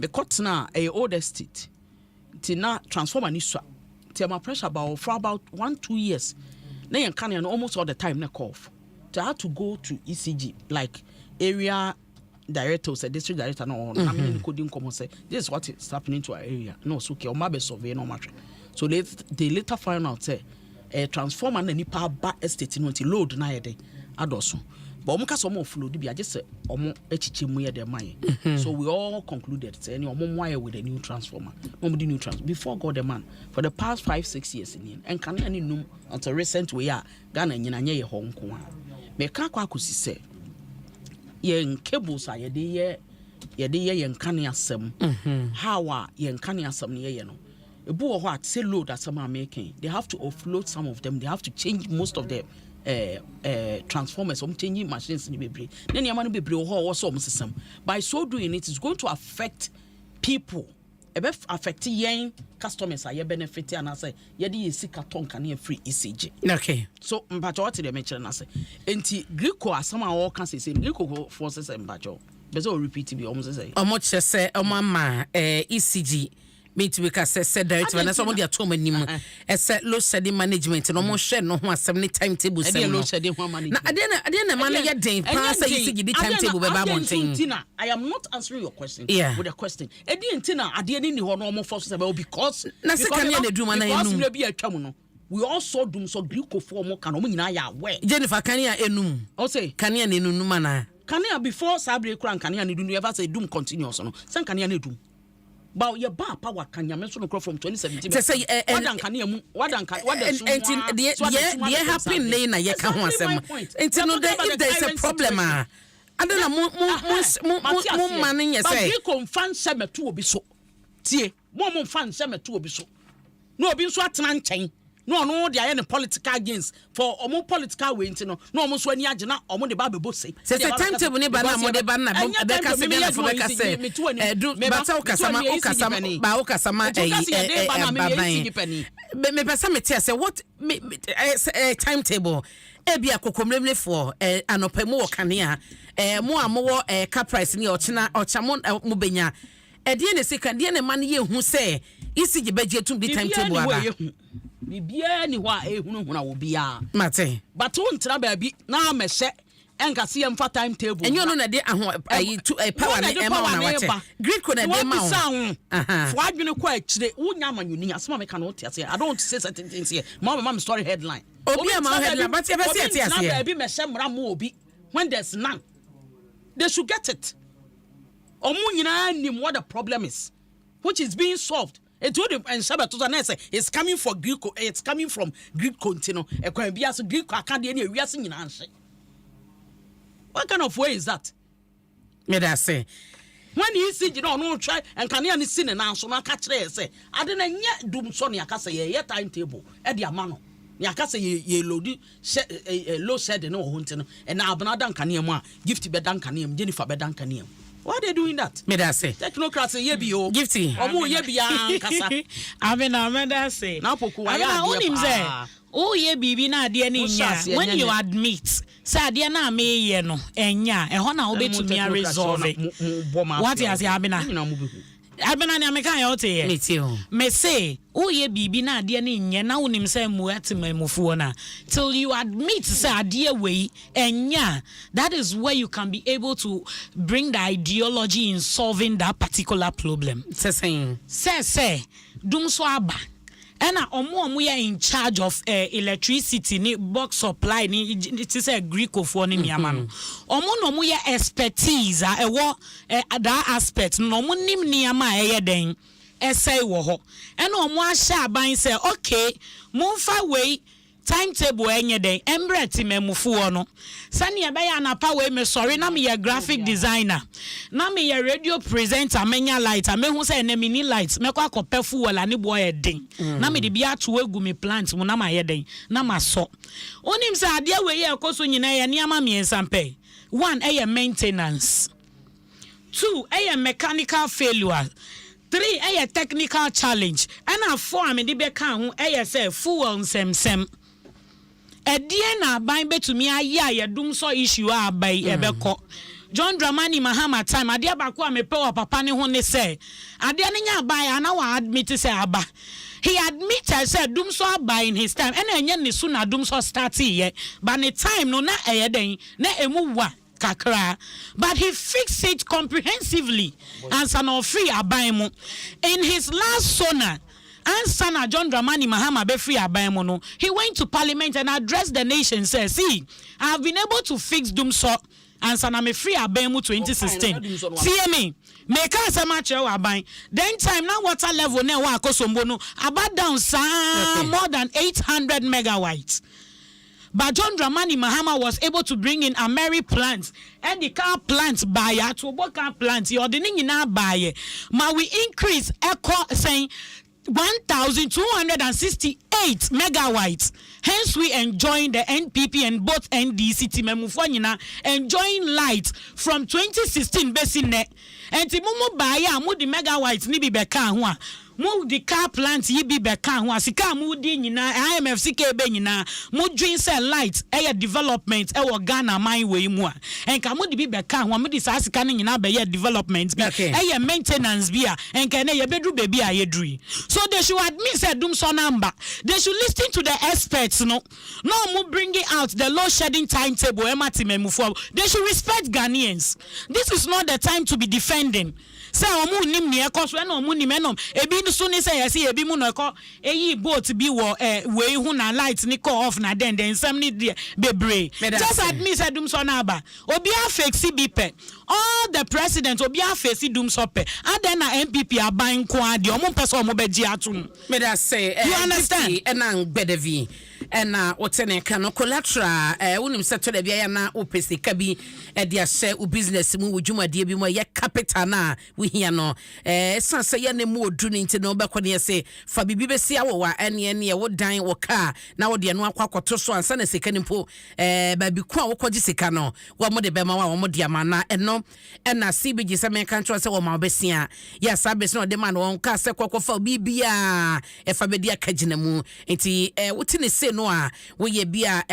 because na a old estate tina transformer ni so tema pressure for about 1-2 years na yen kan no almost all the time na call to have to go to ECG like area director or district director no I mean coding come say this is what is happening to our area no so okay o ma be survey no matter. So they later find out say a transformer na nipa ba estate no ti load na yede adoso but omo ka so mo flow bi just say omo echiche mu ye de man. So we all concluded say any omo mo with a new transformer no the new transformer before God the man for the past 5-6 years in and can any num until recent we are Ghana nyina nye ye ho nko a me ka kwa akosi say ye cables a ye de ye nkane asem how a ye nkane asem ne ye no ebu what say load that some are making they have to offload some of them they have to change most of the transformers some changing machines in the bebre then you man bebre ho so system by so doing it is going to affect people affect yen customers are benefit and I say ye dey sika ton kan free ECG okay so mpacho what dey mention na say enti Greeko asama all can say Greeko forces mpacho bezo repeat be almost say omo chese omo ma ECG meet we ka say director na so mo dia to manim ese load shedding management no mo hwe no ho asem ne timetable sem no na ade na man ye den pa say ECG di timetable be ba monten. I am not answering your question with a question ade ntina ade ni ho no mo force say because na se kan ye na duma na enum because we atwam no we also do so Greekofo mo kan mo nyina ya we Jennifer kan ya enum o say kan ya enum na kan ya before sabre kran kan ya ne dum ever say dum continuous no sen kan ya ne dum but your bar power can you mention from 2017 say wadan they happen na ye ka ho asem enti no if there is a problem I don't know mo man ye say but you fan semetu obi so tie mo fan semetu obi so no obi so atena nchen no they are in political gains for omo political way enti no omo so ani agena omo de ba bebo say timetable ne ba na mo de ba na be ka se na for be ka se ba ta ukasama ba ukasama me pesa me tie say what timetable e bia kokomlemle for anopemu wo kanea mo amowo car price ni ochamo mo benya e de ne sika de ne man ye hu say ECG budget tum di timetable aba bibia ni ho a ehunu huna wo bia mate but won tra ba bi na amehye enka see em for timetable enyo no na de power na ema na wache Greek ko na de ma for adwene kwa akire wonya amanyuni asema me can what say I don't say certain things here mama story headline obi ama headline but you see it na baby me shemra mo obi when there's none they should get it omu nyina nim what the problem is which is being solved. It would and Shabbat say it's coming for Greek, it's coming from Greek continent. A Caribbean Greek Acadian, we are singing answer. What kind of way is that? May I say? When you see, you don't try and can you see an answer? I catch say, I didn't yet do Sonia Cassa yet timetable at the amano. Yakasa ye lodi low said no hunting and now Benadan Canium, gift bedan canium, Jennifer bedan canium. Why are they doing that? May I say? Technocrats yebio gifty. Omo yebia kasa. I say. Now poku I him say. Oh ye bibi na ade ni nya. When you admit say ade na me ye no enya e ho na wo betumi resolve it. What you say abina? Abena ni ameka ya ote ye. Me say oh ye bibi na ade ni nya na wonim say mu atemamufuo na till you admit say ade we enya. That is where you can be able to bring the ideology in solving that particular problem. Say dum so aba ena omo ya in charge of electricity ni box supply ni it is a Greek of one ni ama no omo no ya expertise that aspect no mo nim ni ama den essay wo ho ena omo ahya aban say okay mo fa we timetable enye den embreti memufuo no sane ye be ya na power me sorry na me ye graphic designer na me ye radio presenter menya light me hu say na me ni light me kwa kopefu wala ni boy den na me de bia to egu me plant mu na ma ye den na ma so onim say ade we ye ekoso nyina ye ni ama me ensampe one maintenance 2 mechanical failure 3 technical challenge and 4 me de be kan ho say fuel nsem edie na ban betumi aye yedum so issue abai ebeko John Dramani Mahama time ade abako amepe wa papa ne ho ne say ade ne nya abai ana wa admit say aba he admitted said dum so abai in his time and enye ne so na dum so start ye but the time no na den na emu wa kakra but he fixed it comprehensively and san free abai mu in his last sona and Sana John Dramani Mahama be free abaimo no he went to parliament and addressed the nation says see I have been able to fix Dumso and Sana me free abaimo 2016 see me make us a match abai then time now water level na wa akosombo no about down more than 800 megawatts. But John Dramani Mahama was able to bring in a Mary plant and the car plant buyer to work car plant you ordering in our buyer ma we increase echo saying 1,268 megawatts. Hence, we enjoying the NPP and both NDC Timemufanyina enjoying light from 2016 basine. And Timumu Baya, Moody megawatts, Nibi Beka, mu the car plant yi bi beka ho asika mu di nyina IMF CK be nyina mu dream cell light development wo Ghana mine we mu a enka mu di bi beka ho mu di sa asika ne nyina be development bi maintenance bi a enka ne ye bedru baby a ye dru so they should admit say dum so number they should listen to the experts no mu bringing out the load shedding timetable ematimemufo they should respect Ghanaians. This is not the time to be defending. Say omu nim ne ekoso na omu nim enom ebi so ne say yesi ebi mu no eko eyi boat bi wo we hu na light ni call off na den nsam ni bebre just admit say dum so na aba obi afex bipe all the president obi afex dum so pe aden na MPP aban ko ade omu pese omu beji atum me da say you understand enang bedevi ena wotene kan collateral wonim se to da bia na opesika bi de ahye u business mu wudwumade bi mu ye capital na we here no sanse ye ne mu odu ni nti no be kone se fa bibi be sia wo wa ene wo dan wo car na wo de no akwakoto so ansa na sika nimpo ba bi ku a wo kwaji sika no wo mo de be ma wo mo de ama na eno ena CBG se men kan tro se wo ma be sia ya sabes no de ma no ka se kwakwa fa bibia e fa be dia kagina mu nti wotine se no no a wo ye bia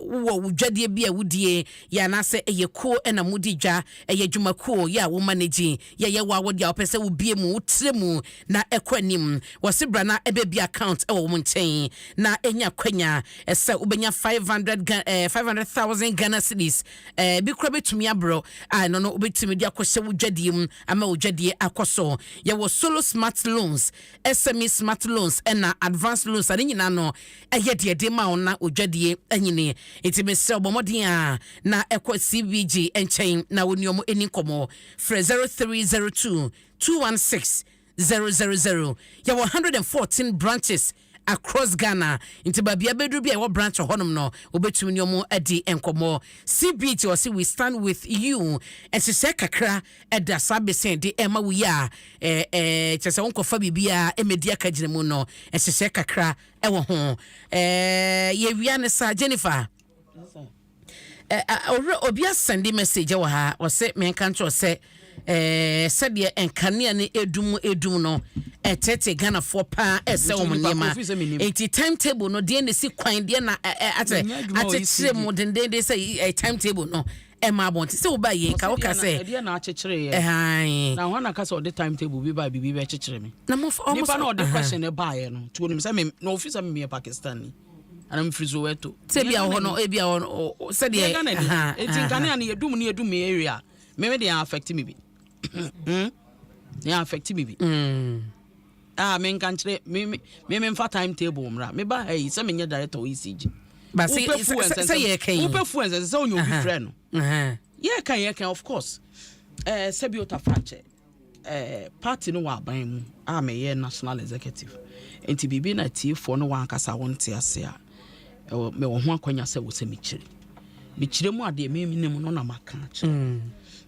wo dwadie bia wodie ya na se eye ko na mudi dwa eye dwuma ko ya wo manage ye wa wo dia opese wo bie mu utre mu na ekwanim wo se bra na ebe bia account wo mo nchen na enya kwanya ese ubenya 500,000 Ghana cedis bi kura betumi abro no obetumi dia kwose wo dwadie mu ama wo dwadie akoso ye wo solo smart loans SME smart loans and advanced loans ani nyina no eye de ma ona odwadie anyine etime se obomoden na ekwa CBG enchen na woni omo eni komo fra 0302 216 000 ya 114 branches across Ghana into babia bedru bia wo branch honom no obetumi ni omo adi enkomo CBG or see we stand with you and se kakra eda sabesen de ema wi ya chese wonko fa bibia emedia kagire mu no se kakra ewo ho ye wia ne sa Jennifer obia send message wa ha o se me kan cho se said ye enkane ne edum no etete Ghana for pa ese omnyema enti timetable no de ne si kwan de na atechire mu de say timetable no ma bonti se wo ba ye nka wo ka se de na achechire ye na wana ka se the timetable bi ba bibi be chechire me na mo almost na the question e ba ye no to nim se me no officer me Pakistani and I'm free so weto se bia ho no e bia ho se de enti nkane na edum area me dey affect me bi yeah affect me bi me kan kire me mfa timetable mra me ba hey se me nya director ECG but say ye kan wo pe fu ense se onyo bi frɛ no ye kan of course se bi otafache party no wa ban mu me ye national executive enti bibi na tie no wa ankasa wonte ase a me wo ho akwanya se wo se me kire mu ade me nim no na maka kire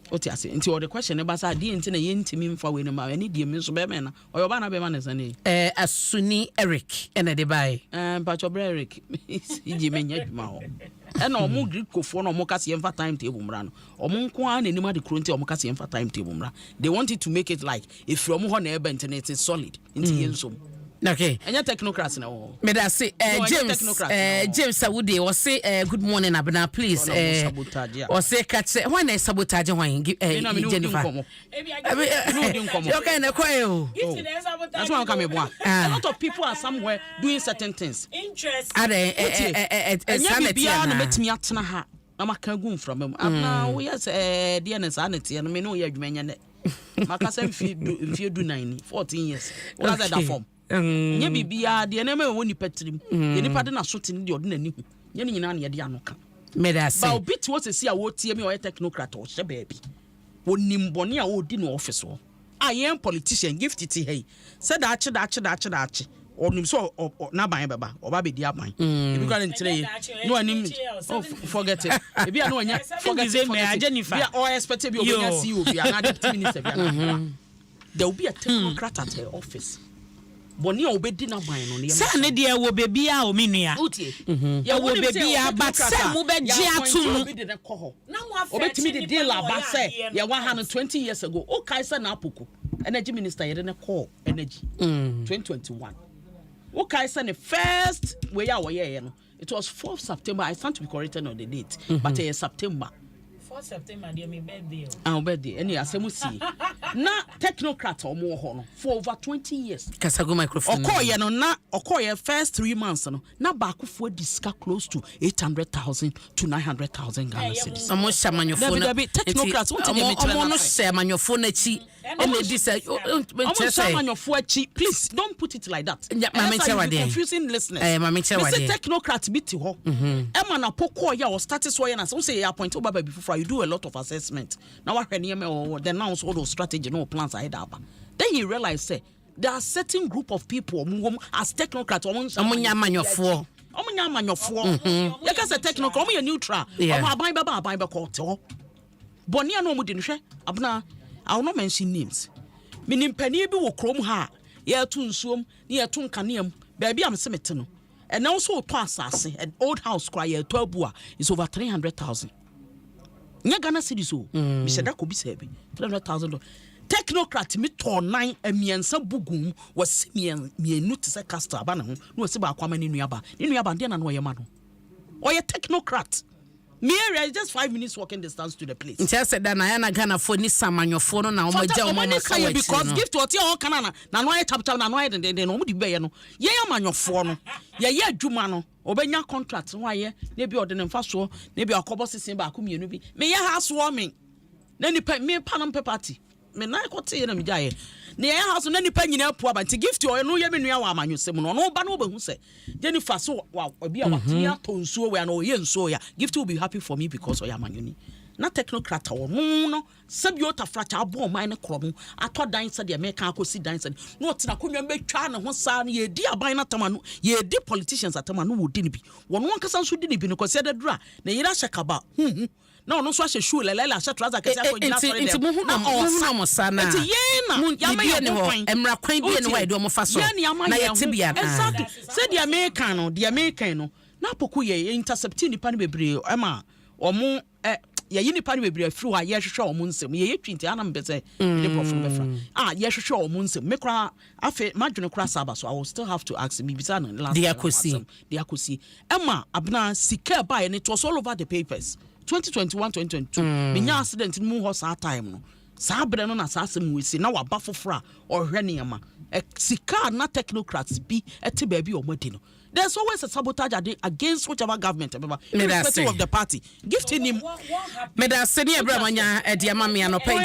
oti ase nti o the question about say die nti na ye ntimi mfa we no ma ani die me so be me na oyo ba na be ma ne sane Asuni Eric ene de bai Pacho Eric iji me nya dwuma ho e na omo Greek kofo na omo kase mfa timetable mra no omo nko a na nim ade kronti omo kase mfa timetable mra they wanted to make it like if from ho na ebe internet is solid nti ye nsom okay anya technocrats na wo me da say James Awude was say good morning abna please or say catch when I sabotage when Jennifer okay na kwa yo that's why I'm coming boy a lot of people are somewhere doing certain things interest sanity na metimi atena ha na maka gu from am abna wo yes dear na sanity no me no ye adwuma nya ne maka say mfie du 9 14 years what is that form nya bibia de na me woni patrim ye nipa de na sote ne de ode na ni hu nya ni nyina na ye de anoka me da say ba obit wo sesi a wo tie me o technocrat o hye baabi woni mbone a wo di no office wo ayen politician gift it hey said achi onim so na ban baba oba be di aban e bi kwale ntire no anim forget it e bi na onya forget it Jennifer bi o expect bi onya CEO bi na deputy minister bi na there will be a technocrat at her office boni a obedi na ban no ne sa ne de wo bebi a o menua ya wo bebi a but sa mu be gi atum na mo afet obetimi de deal aba say ya 120 years ago o kai sa na apoko energy minister yede ne call energy 2021 o kai sa ne first way ya wo ye no it was 4th September I stand to be corrected on the date but September 4 September dey me birthday birthday any asemu si na technocrat omo ho no for over 20 years kasago microphone okoye no na okoye first 3 months no na baakofo disca close to 800,000 to 900,000 Ghana cedis omo shamanyofo na technocrat what dey me omo no shamanyofo na chi e dey say omo shamanyofo chi please don't put it like that confusing listeners say technocrat bi ti ho e ma na pokoye o started so ya na so say ya point over before you do a lot of assessment now what then now all those strategy no plans ahead up then you realize say there are certain group of people as technocrats omunya manyofo you can say technocrat omunya neutral aban be court boni na omu di nhwe abna I will not mention names minim pani bi wo krom ha ye to nsuom ne ye to nkaneam baabi am se mete no and now so to asase an old house cry ye to abua is over 300,000 nya Ghana cedis o mi said that could be 300,000 technocrat me to 9 emiensa bugum was mienu te se castor aba na ho no se ba kwama ni nuaba de na no ye ma no oye technocrat me area is just 5 minutes walking distance to the place. Ntia said that na Ghana for ni samanyofo no na o maja o mama ka wa because gift what you all kana na no tap na no den no di be ye no ye amanyofo no ye adwuma no obenya contract ho aye na bi ode ne mfa so na bi akobo sesen ba akomienu bi me ye house warming na ni me panam party me na kote ye na me jaye na ye house na nipa nyina apu aba nti gift o no ye me nua wa amanyosem no ba no ba hu se Jennifer so wa obi a watia to nsuo we na o ye nsuo ya gift will be happy for me because o ya amanyoni na technocrat o no sabiota fracha abo man ne kro mu ato dan se de me kan akosi dan se no tina konwa betwa ne ho sa na ye di aban na tama no ye di politicians atama no wo di ni bi wono nkasa so di ni bi no ko se da dura na yira shakaba na ono so ahye shoe lelele ahye trouser kese akọ nyina so nti mu hu na mo sana nti ye na ya ma ye no emra kwan bi ne wai do mo fa so na ye tibia exactly say the American no na poku ye intercepting nipa ne bebre ema omo ye nipa ne bebre afiri wa ye hwehwe omo nsem ye twinti ana mbese the profile befra ye hwehwe omo nsem me kra afi madwene kra saba so I will still have to ask me bisa na last the akosi ema abna sika ba ye it was all over the papers 2021 2022 menya accident mu ho sa time no sa bre no na sa asem wesi na waba fofora ohwe ne yama sika na technocrats bi ete ba bi omadi no there's always a sabotage against whichever government irrespective of the party gifting him meda seni ebramanya ediamame anope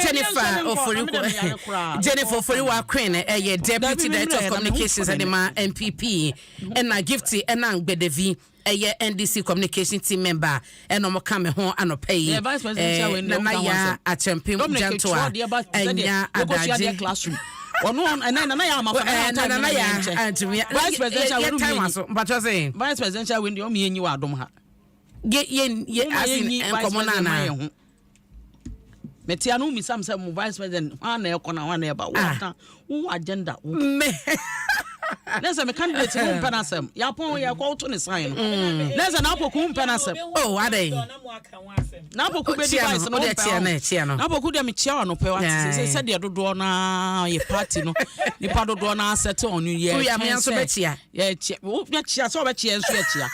Jennifer Oforiwa Queen deputy director of communications at the MPP and a gifty and ngbedevi NDC communication team member and omo kame ho anope vice presidential window na ya achempim jantoa enya adaje classroom ono na ya amafa na ya vice presidential window but was saying vice presidential window me enyi wa adom ha ye asin enkomo na metia no mi sam mu vice president na ekona wa na eba wa agenda Nessa me candidate no penasem. Ya pon ya kwa to ne sign. Nessa na poku penasem. Oh, ade. Na poku be device no pe. Na poku de me chia no pe what say de dodo na ye party no. Ni pa dodo na set on you ye. Ya me anso be chia. Ye chia. Wo be chia so be chia enso ye chia.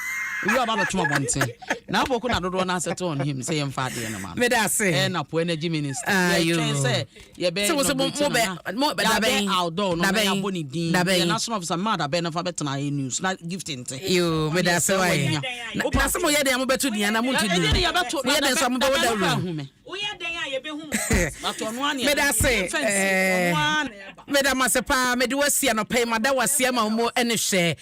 We are about to bonten. Na poku na dodo na set on him say em fa de no man. Me da say. Na po energy minister. You say ye be mo be da ben outdoor no na boni din. The national officer mad abena fa betna news na gifting thing. You me da say why. Na some ye dey am betu din na muntu din. Ye dey so am be woda room. Oya den a ye be hu. Me da say me da masepa me de wasia no pay ma da wasia ma mo ene hwe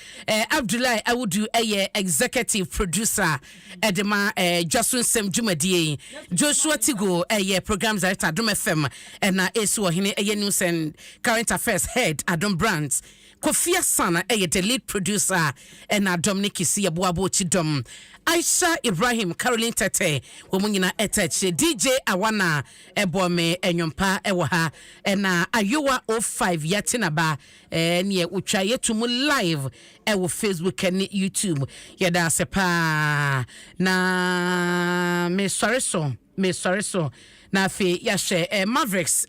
Abdullahi Awudu executive producer edema Dwaso Nsem dwumadie Joshua Tigo program director Adom FM na esu ohene news and current affairs head Adom Brands Kofia Sana the lead producer and Dominic Isi Abuabo Chidom Aisha Ibrahim Caroline Tete womunyina etache DJ Awana ebome enyompa ewa na Ayowa 05 yatinaba ne utwa yetumu live ewo Facebook and YouTube yeda sepa na me sorry so na fe ya she Mavericks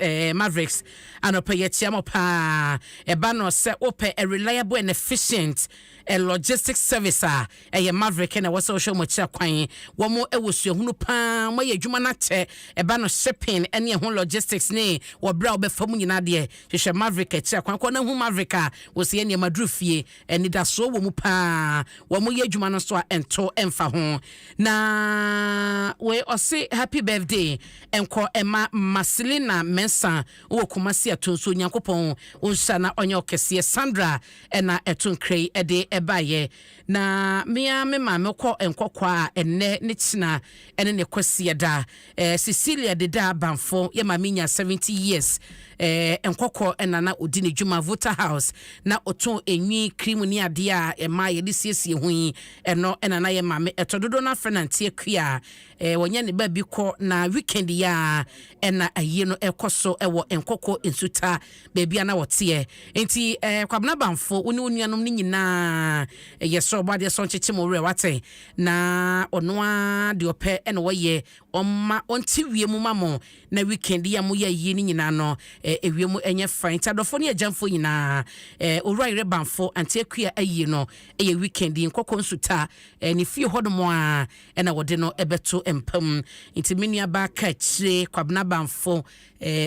anopa yetiamo pa eba no se ope a reliable and efficient logistics service Maverick na wo social mocha kwan wo mo ewosu hunu pa mo ye adwuma na che eba no shipping ene ho logistics ne wo bra wo be fam nyina de hwehwe Maverick che kwan ko na hu Maverick wo se ene madrufie eni da so wo mu pa wo mo ye adwuma no so ento emfa ho na we ose happy birthday enko ema Maselina Mensa wo kumasi atonso nyankopon onsa na onye okese Sandra na etonkrei ede ebaye na mia me ma me kɔ enkɔkɔ enne ne kyina ene ne kwasi da Cecilia de da banfo ye ma minya 70 years enkɔkɔ enana odi ne dwuma voter house na oton enwi cream ni ade a ema ye de siesie hu eno enana ye ma me etododo na frenantie kua wonya ne ba bi kɔ na weekend ya ena aye no ekoso ewo enkɔkɔ ensuta bebia na wote enti kwabna banfo woni onuanom ni nyina yeso bade so ncheche mo re wate na ono a de opɛ ena woye omma onti wie mu mamo na weekend ya mo ya yi ni nyina no ewie mu enye fine tadofo ne ajanfo nyina owura ire banfo ante akua ayi no eye weekend nkokon suta ne fie hodomo a na wode no ebeto empam intimini aba ka chire kwabna banfo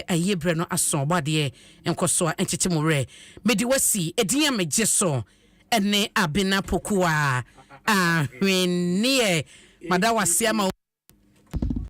ayi bre no aso bade enkoso a enchete more medi wasi edin ya megye so ene abena pokua ahwennie mada wase ama